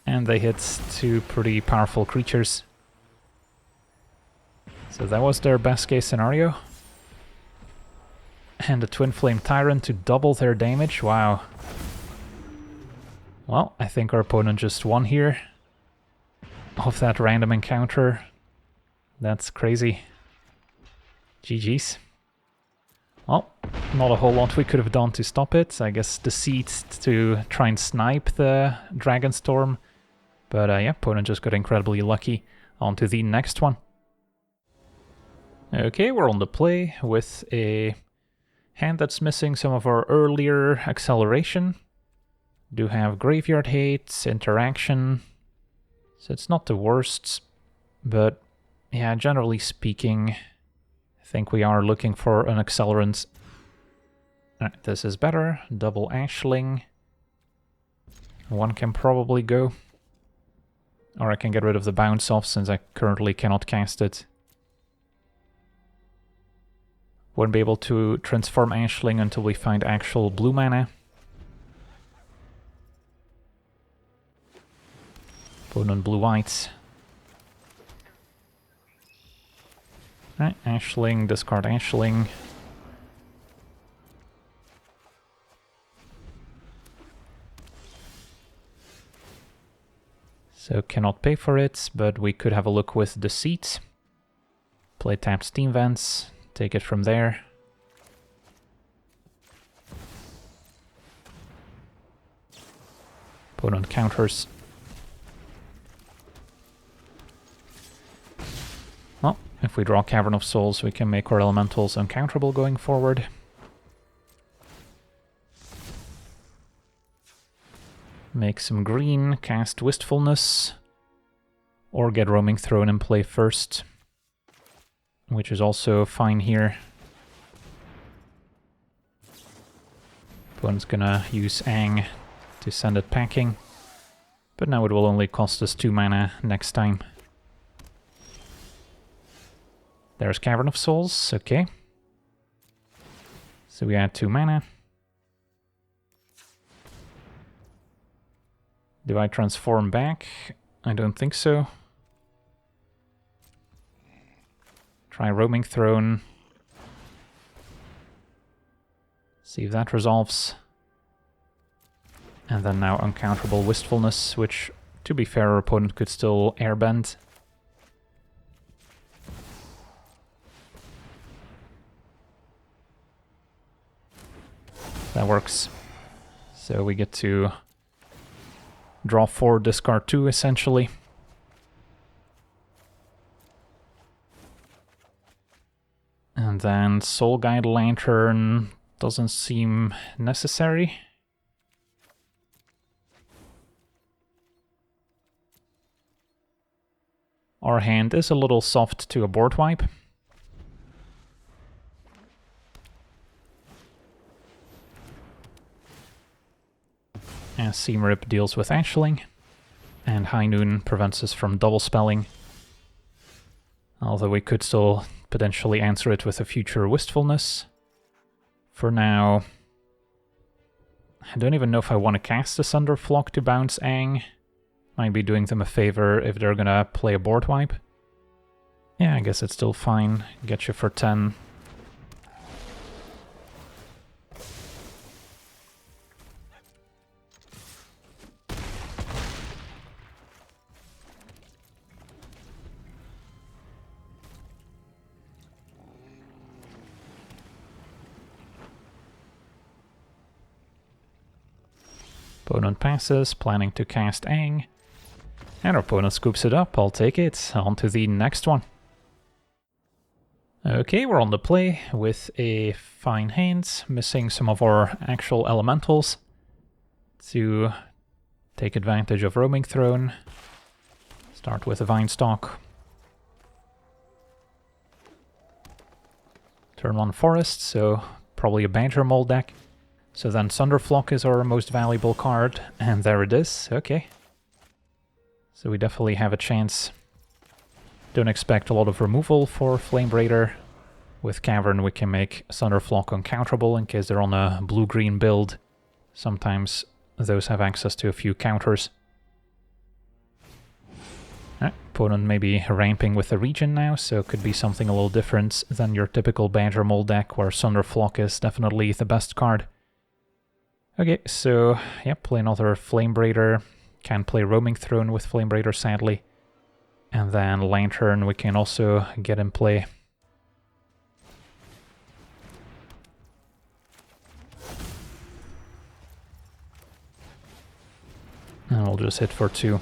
And they hit 2 pretty powerful creatures. So that was their best case scenario. And the Twin Flame Tyrant to double their damage, wow. Well, I think our opponent just won here. Off that random encounter. That's crazy. GG's. Well, not a whole lot we could have done to stop it. I guess Deceit to try and snipe the Dragonstorm. But yeah, opponent just got incredibly lucky. On to the next one. Okay, we're on the play with a hand that's missing some of our earlier acceleration. Do have Graveyard Hate, Interaction. So it's not the worst, but yeah, generally speaking, I think we are looking for an accelerant. Alright, this is better. Double Ashling. One can probably go. Or I can get rid of the bounce off since I currently cannot cast it. Won't be able to transform Ashling until we find actual blue mana. Opponent blue-white. Right, Ashling, discard Ashling. So cannot pay for it, but we could have a look with Deceit. Play tapped Steam Vents, take it from there. Opponent counters. Well, if we draw Cavern of Souls, we can make our elementals uncounterable going forward. Make some green, cast Wistfulness, or get Roaming Throne in play first, which is also fine here. Opponent's gonna use Ang to send it packing. But now it will only cost us 2 mana next time. There's Cavern of Souls, okay. So we add 2 mana. Do I transform back? I don't think so. Try Roaming Throne. See if that resolves. And then now Uncounterable Wistfulness, which, to be fair, our opponent could still airbend. That works. So we get to draw 4, discard 2, essentially. And then Soul Guide Lantern doesn't seem necessary. Our hand is a little soft to a board wipe. And Seam Rip deals with Ashling, and High Noon prevents us from double spelling. Although we could still potentially answer it with a future Wistfulness. For now, I don't even know if I want to cast a Sunderflock to bounce Aang. Might be doing them a favor if they're gonna play a board wipe. Yeah, I guess it's still fine. Get you for 10. Opponent passes, planning to cast Aang. And our opponent scoops it up, I'll take it. On to the next one. Okay, we're on the play with a fine hand, missing some of our actual elementals to take advantage of Roaming Throne. Start with a Vinestalk. Turn 1 Forest, so probably a Badger Mold deck. So then Sunderflock is our most valuable card, and there it is, okay. So we definitely have a chance. Don't expect a lot of removal for Flamebraider. With Cavern we can make Sunderflock uncounterable in case they're on a blue-green build. Sometimes those have access to a few counters. Opponent may be ramping with the region now, so it could be something a little different than your typical Badger Mold deck, where Sunderflock is definitely the best card. Okay, so yeah, play another Flamebraider. Can't play Roaming Throne with Flamebraider, sadly. And then Lantern we can also get in play. And we'll just hit for 2.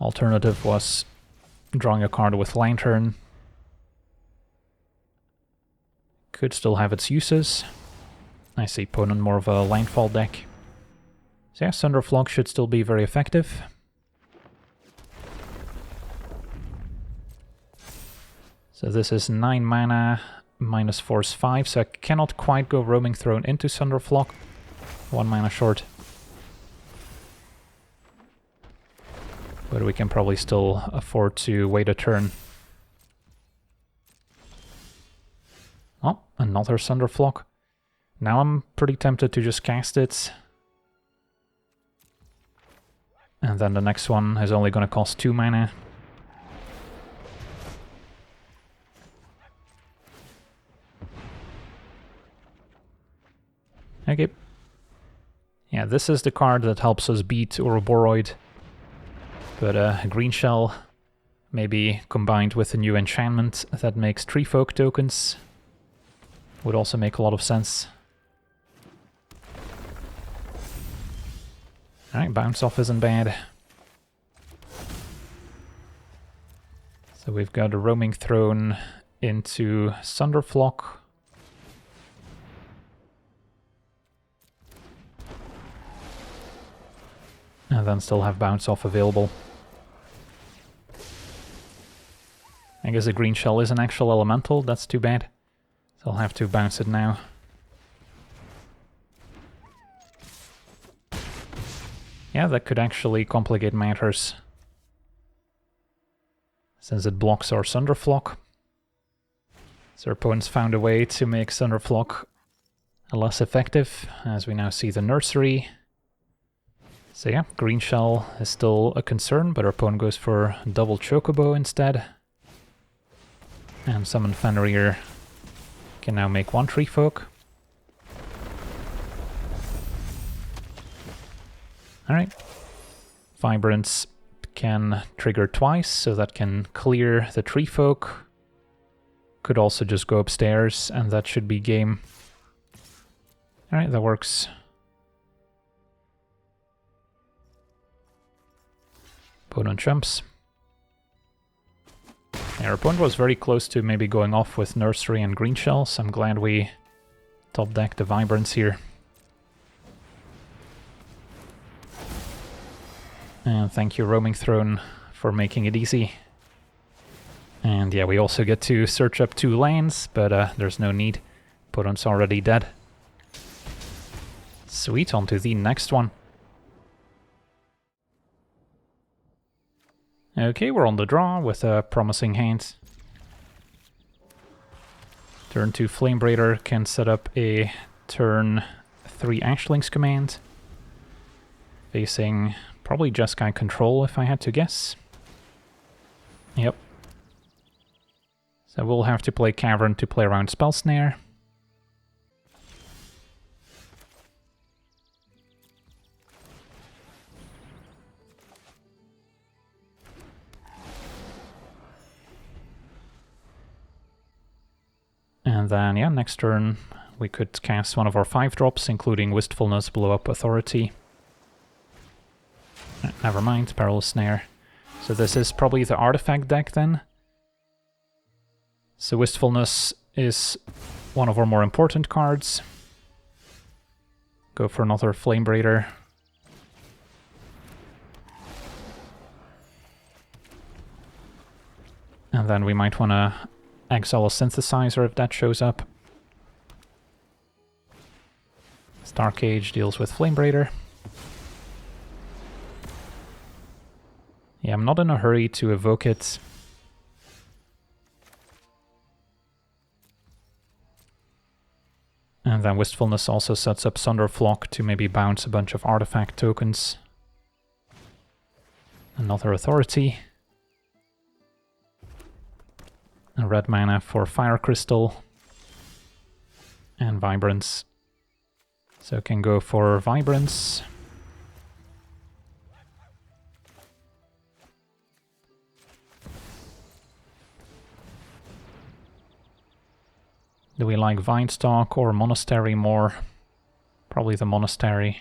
Alternative was drawing a card with Lantern. Could still have its uses. I see opponent more of a landfall deck. So yeah, Sunderflock should still be very effective. So this is 9 mana, minus force 5, so I cannot quite go Roaming Throne into Sunderflock. 1 mana short. But we can probably still afford to wait a turn. Oh, another Sunderflock. Now I'm pretty tempted to just cast it. And then the next one is only going to cost 2 mana. Okay. Yeah, this is the card that helps us beat Ouroboros. But a green shell, maybe combined with a new enchantment that makes Tree Folk tokens, would also make a lot of sense. Alright, bounce off isn't bad. So we've got a Roaming Throne into Sunderflock. And then still have bounce off available. I guess the green shell is an actual elemental, that's too bad. So I'll have to bounce it now. Yeah, that could actually complicate matters, since it blocks our Sunderflock. So our opponents found a way to make Sunderflock less effective, as we now see the nursery. So yeah, green shell is still a concern, but our opponent goes for double Chocobo instead. And Summon Fenrir can now make one Tree Folk. Alright. Vibrance can trigger twice, so that can clear the Tree Folk. Could also just go upstairs, and that should be game. Alright, that works. Opponent jumps. Yeah, our opponent was very close to maybe going off with Nursery and Green Shell, so I'm glad we top decked the Vibrance here. And thank you, Roaming Throne, for making it easy. And yeah, we also get to search up 2 lands, but there's no need. Opponent's already dead. Sweet, on to the next one. Okay, we're on the draw with a promising hand. Turn 2 Flamebraider can set up a turn 3 Ashling's command. Facing probably Jeskai control if I had to guess. Yep. So we'll have to play Cavern to play around Spell Snare. And then, yeah, next turn we could cast one of our 5-drops, including Wistfulness, Blow Up, Authority. Never mind, Perilous Snare. So this is probably the artifact deck then. So Wistfulness is one of our more important cards. Go for another Flamebraider. And then we might want to exile a Synthesizer if that shows up. Starcage deals with Flamebraider. Yeah, I'm not in a hurry to evoke it. And then Wistfulness also sets up Sunderflock to maybe bounce a bunch of artifact tokens. Another Authority. A red mana for Fire Crystal. And Vibrance. So can go for Vibrance. Do we like Vinestalk or Monastery more? Probably the Monastery.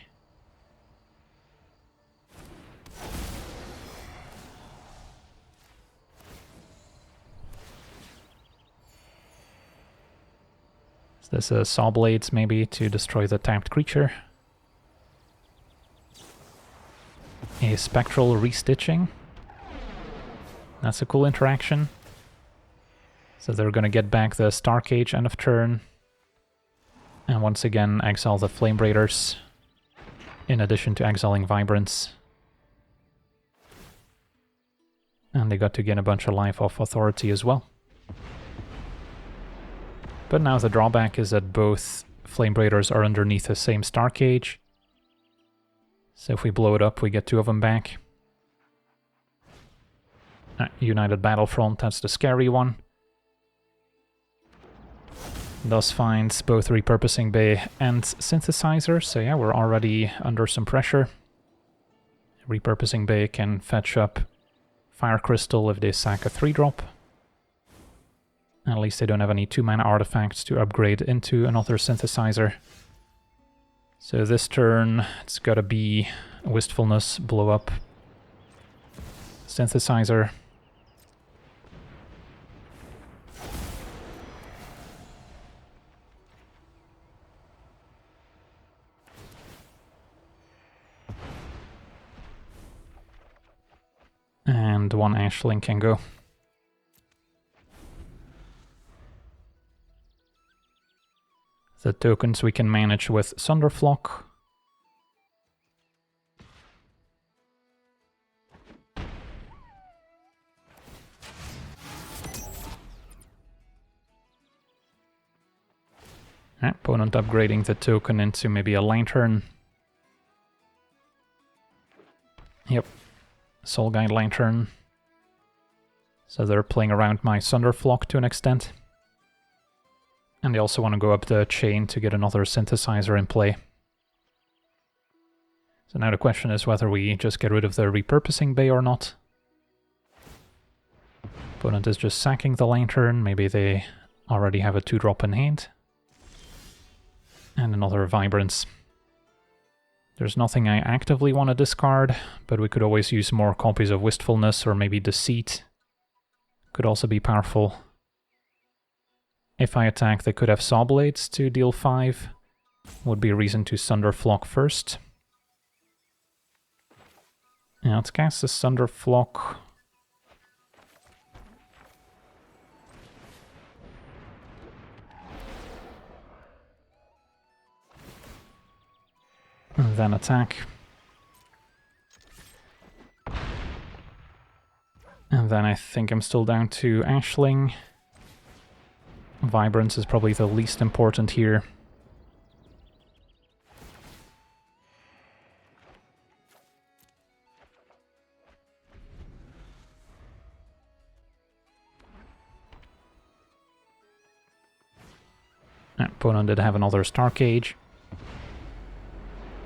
Is this a Saw Blades maybe to destroy the tapped creature? A Spectral Restitching. That's a cool interaction. So they're going to get back the Starcage end of turn. And once again exile the Flamebraiders, in addition to exiling Vibrance. And they got to gain a bunch of life off Authority as well. But now the drawback is that both Flamebraiders are underneath the same Starcage. So if we blow it up, we get 2 of them back. United Battlefront, that's the scary one. Thus finds both Repurposing Bay and Synthesizer, so yeah, we're already under some pressure. Repurposing Bay can fetch up Fire Crystal if they sack a 3-drop. At least they don't have any 2-mana artifacts to upgrade into another Synthesizer. So this turn, it's gotta be Wistfulness, Blow Up, Synthesizer. And 1 Ashling can go. The tokens we can manage with Sunderflock. Opponent upgrading the token into maybe a lantern. Yep, Soul Guide Lantern. So they're playing around my Thunderflock to an extent. And they also want to go up the chain to get another synthesizer in play. So now the question is whether we just get rid of the repurposing bay or not. Opponent is just sacking the lantern, maybe they already have a 2-drop in hand. And another Vibrance. There's nothing I actively want to discard, but we could always use more copies of Wistfulness or maybe Deceit. Could also be powerful. If I attack, they could have Saw Blades to deal 5. Would be a reason to Thunderflock first. Yeah, let's cast the Thunderflock. And then attack. And then I think I'm still down to Ashling. Vibrance is probably the least important here. Opponent did have another Star Cage.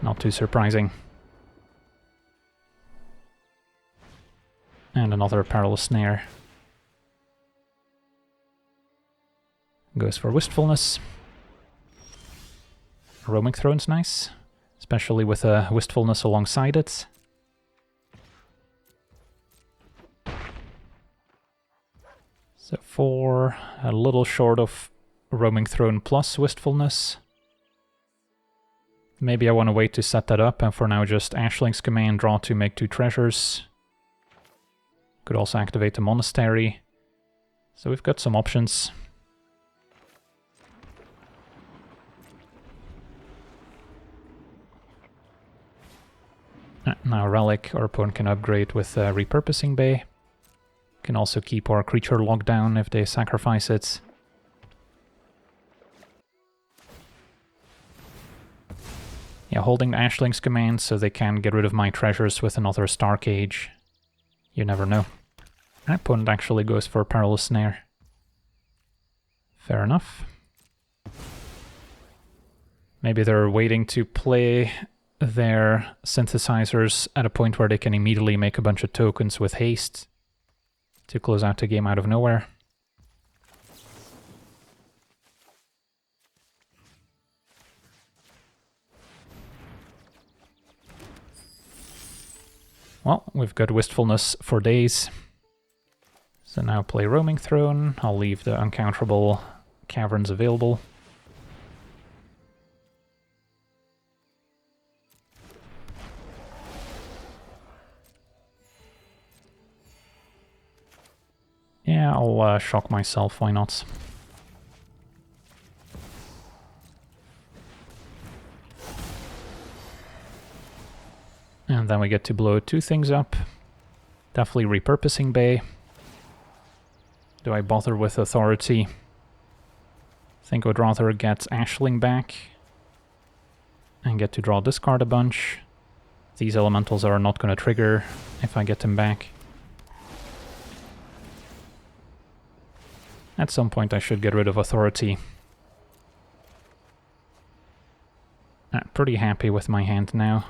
Not too surprising. And another Perilous Snare. Goes for Wistfulness. Roaming Throne's nice, especially with a Wistfulness alongside it. So 4, a little short of Roaming Throne plus Wistfulness. Maybe I want to wait to set that up, and for now just Ashling's Command, draw to make 2 treasures. Could also activate the Monastery. So we've got some options. Now Relic, our opponent can upgrade with Repurposing Bay. Can also keep our creature locked down if they sacrifice it. Yeah, holding the Ashling's Command so they can get rid of my treasures with another Star Cage. You never know. Our opponent actually goes for Perilous Snare. Fair enough. Maybe they're waiting to play their synthesizers at a point where they can immediately make a bunch of tokens with haste to close out the game out of nowhere. Well, we've got Wistfulness for days. So now play Roaming Throne. I'll leave the uncounterable caverns available. Yeah, I'll shock myself, why not? And then we get to blow 2 things up. Definitely Repurposing Bay. Do I bother with Authority? I think I would rather get Ashling back and get to draw discard a bunch. These elementals are not going to trigger if I get them back. At some point I should get rid of Authority. Pretty happy with my hand now.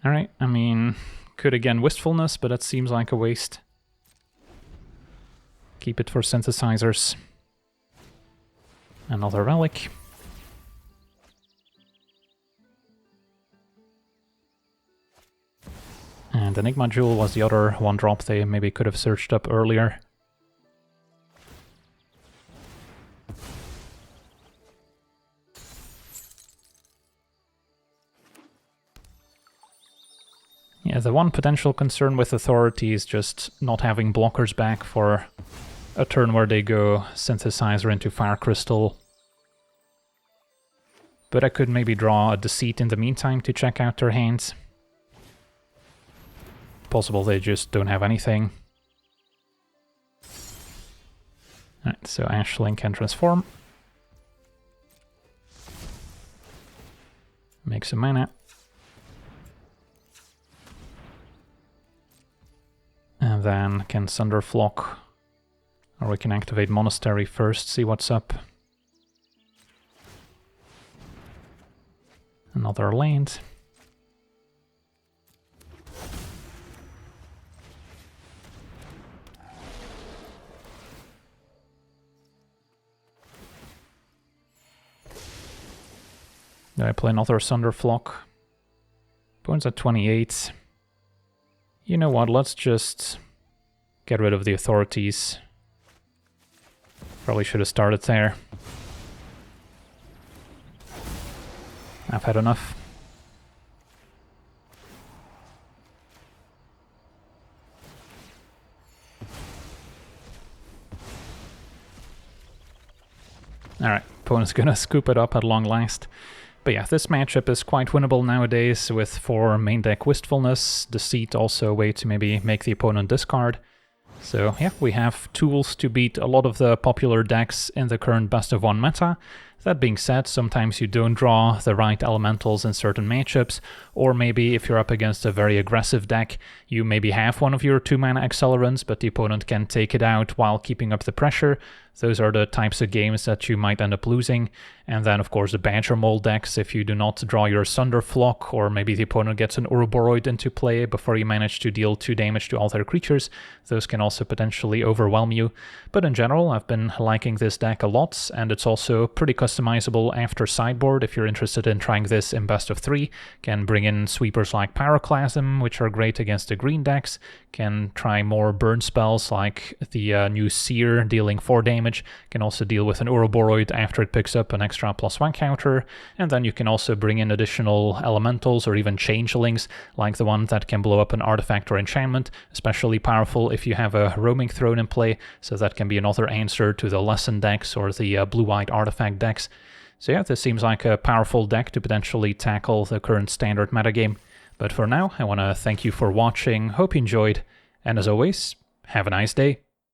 Alright, I mean, could again Wistfulness, but that seems like a waste. Keep it for synthesizers. Another Relic. And Enigma Jewel was the other 1-drop they maybe could have searched up earlier. Yeah, the one potential concern with Authority is just not having blockers back for a turn where they go Synthesizer into Fire Crystal. But I could maybe draw a Deceit in the meantime to check out their hands. Possible they just don't have anything. Alright, so Ashling can transform. Make some mana. And then can Thunderflock. Or we can activate Monastery first, see what's up. Another land. Do I play another Thunderflock? Opponent's at 28. You know what, let's just get rid of the authorities. Probably should have started there. I've had enough. Alright, opponent's gonna scoop it up at long last. But yeah, this matchup is quite winnable nowadays with 4 main deck Wistfulness, Deceit also a way to maybe make the opponent discard. So yeah, we have tools to beat a lot of the popular decks in the current best of 1 meta. That being said, sometimes you don't draw the right elementals in certain matchups, or maybe if you're up against a very aggressive deck, you maybe have one of your 2-mana accelerants, but the opponent can take it out while keeping up the pressure. Those are the types of games that you might end up losing. And then of course the Badger Mole decks, if you do not draw your Thunderflock, or maybe the opponent gets an Ouroboros into play before you manage to deal 2 damage to all their creatures, those can also potentially overwhelm you. But in general, I've been liking this deck a lot, and it's also pretty customizable after sideboard. If you're interested in trying this in best of 3, can bring in sweepers like Pyroclasm, which are great against the green decks, can try more burn spells like the new Seer dealing 4 damage, can also deal with an Ouroboros after it picks up an extra +1 counter, and then you can also bring in additional elementals or even changelings, like the one that can blow up an artifact or enchantment, especially powerful if you have a roaming throne in play, so that can be another answer to the lesson decks or the blue-white artifact decks. So yeah, this seems like a powerful deck to potentially tackle the current standard metagame. But for now, I want to thank you for watching, hope you enjoyed, and as always, have a nice day.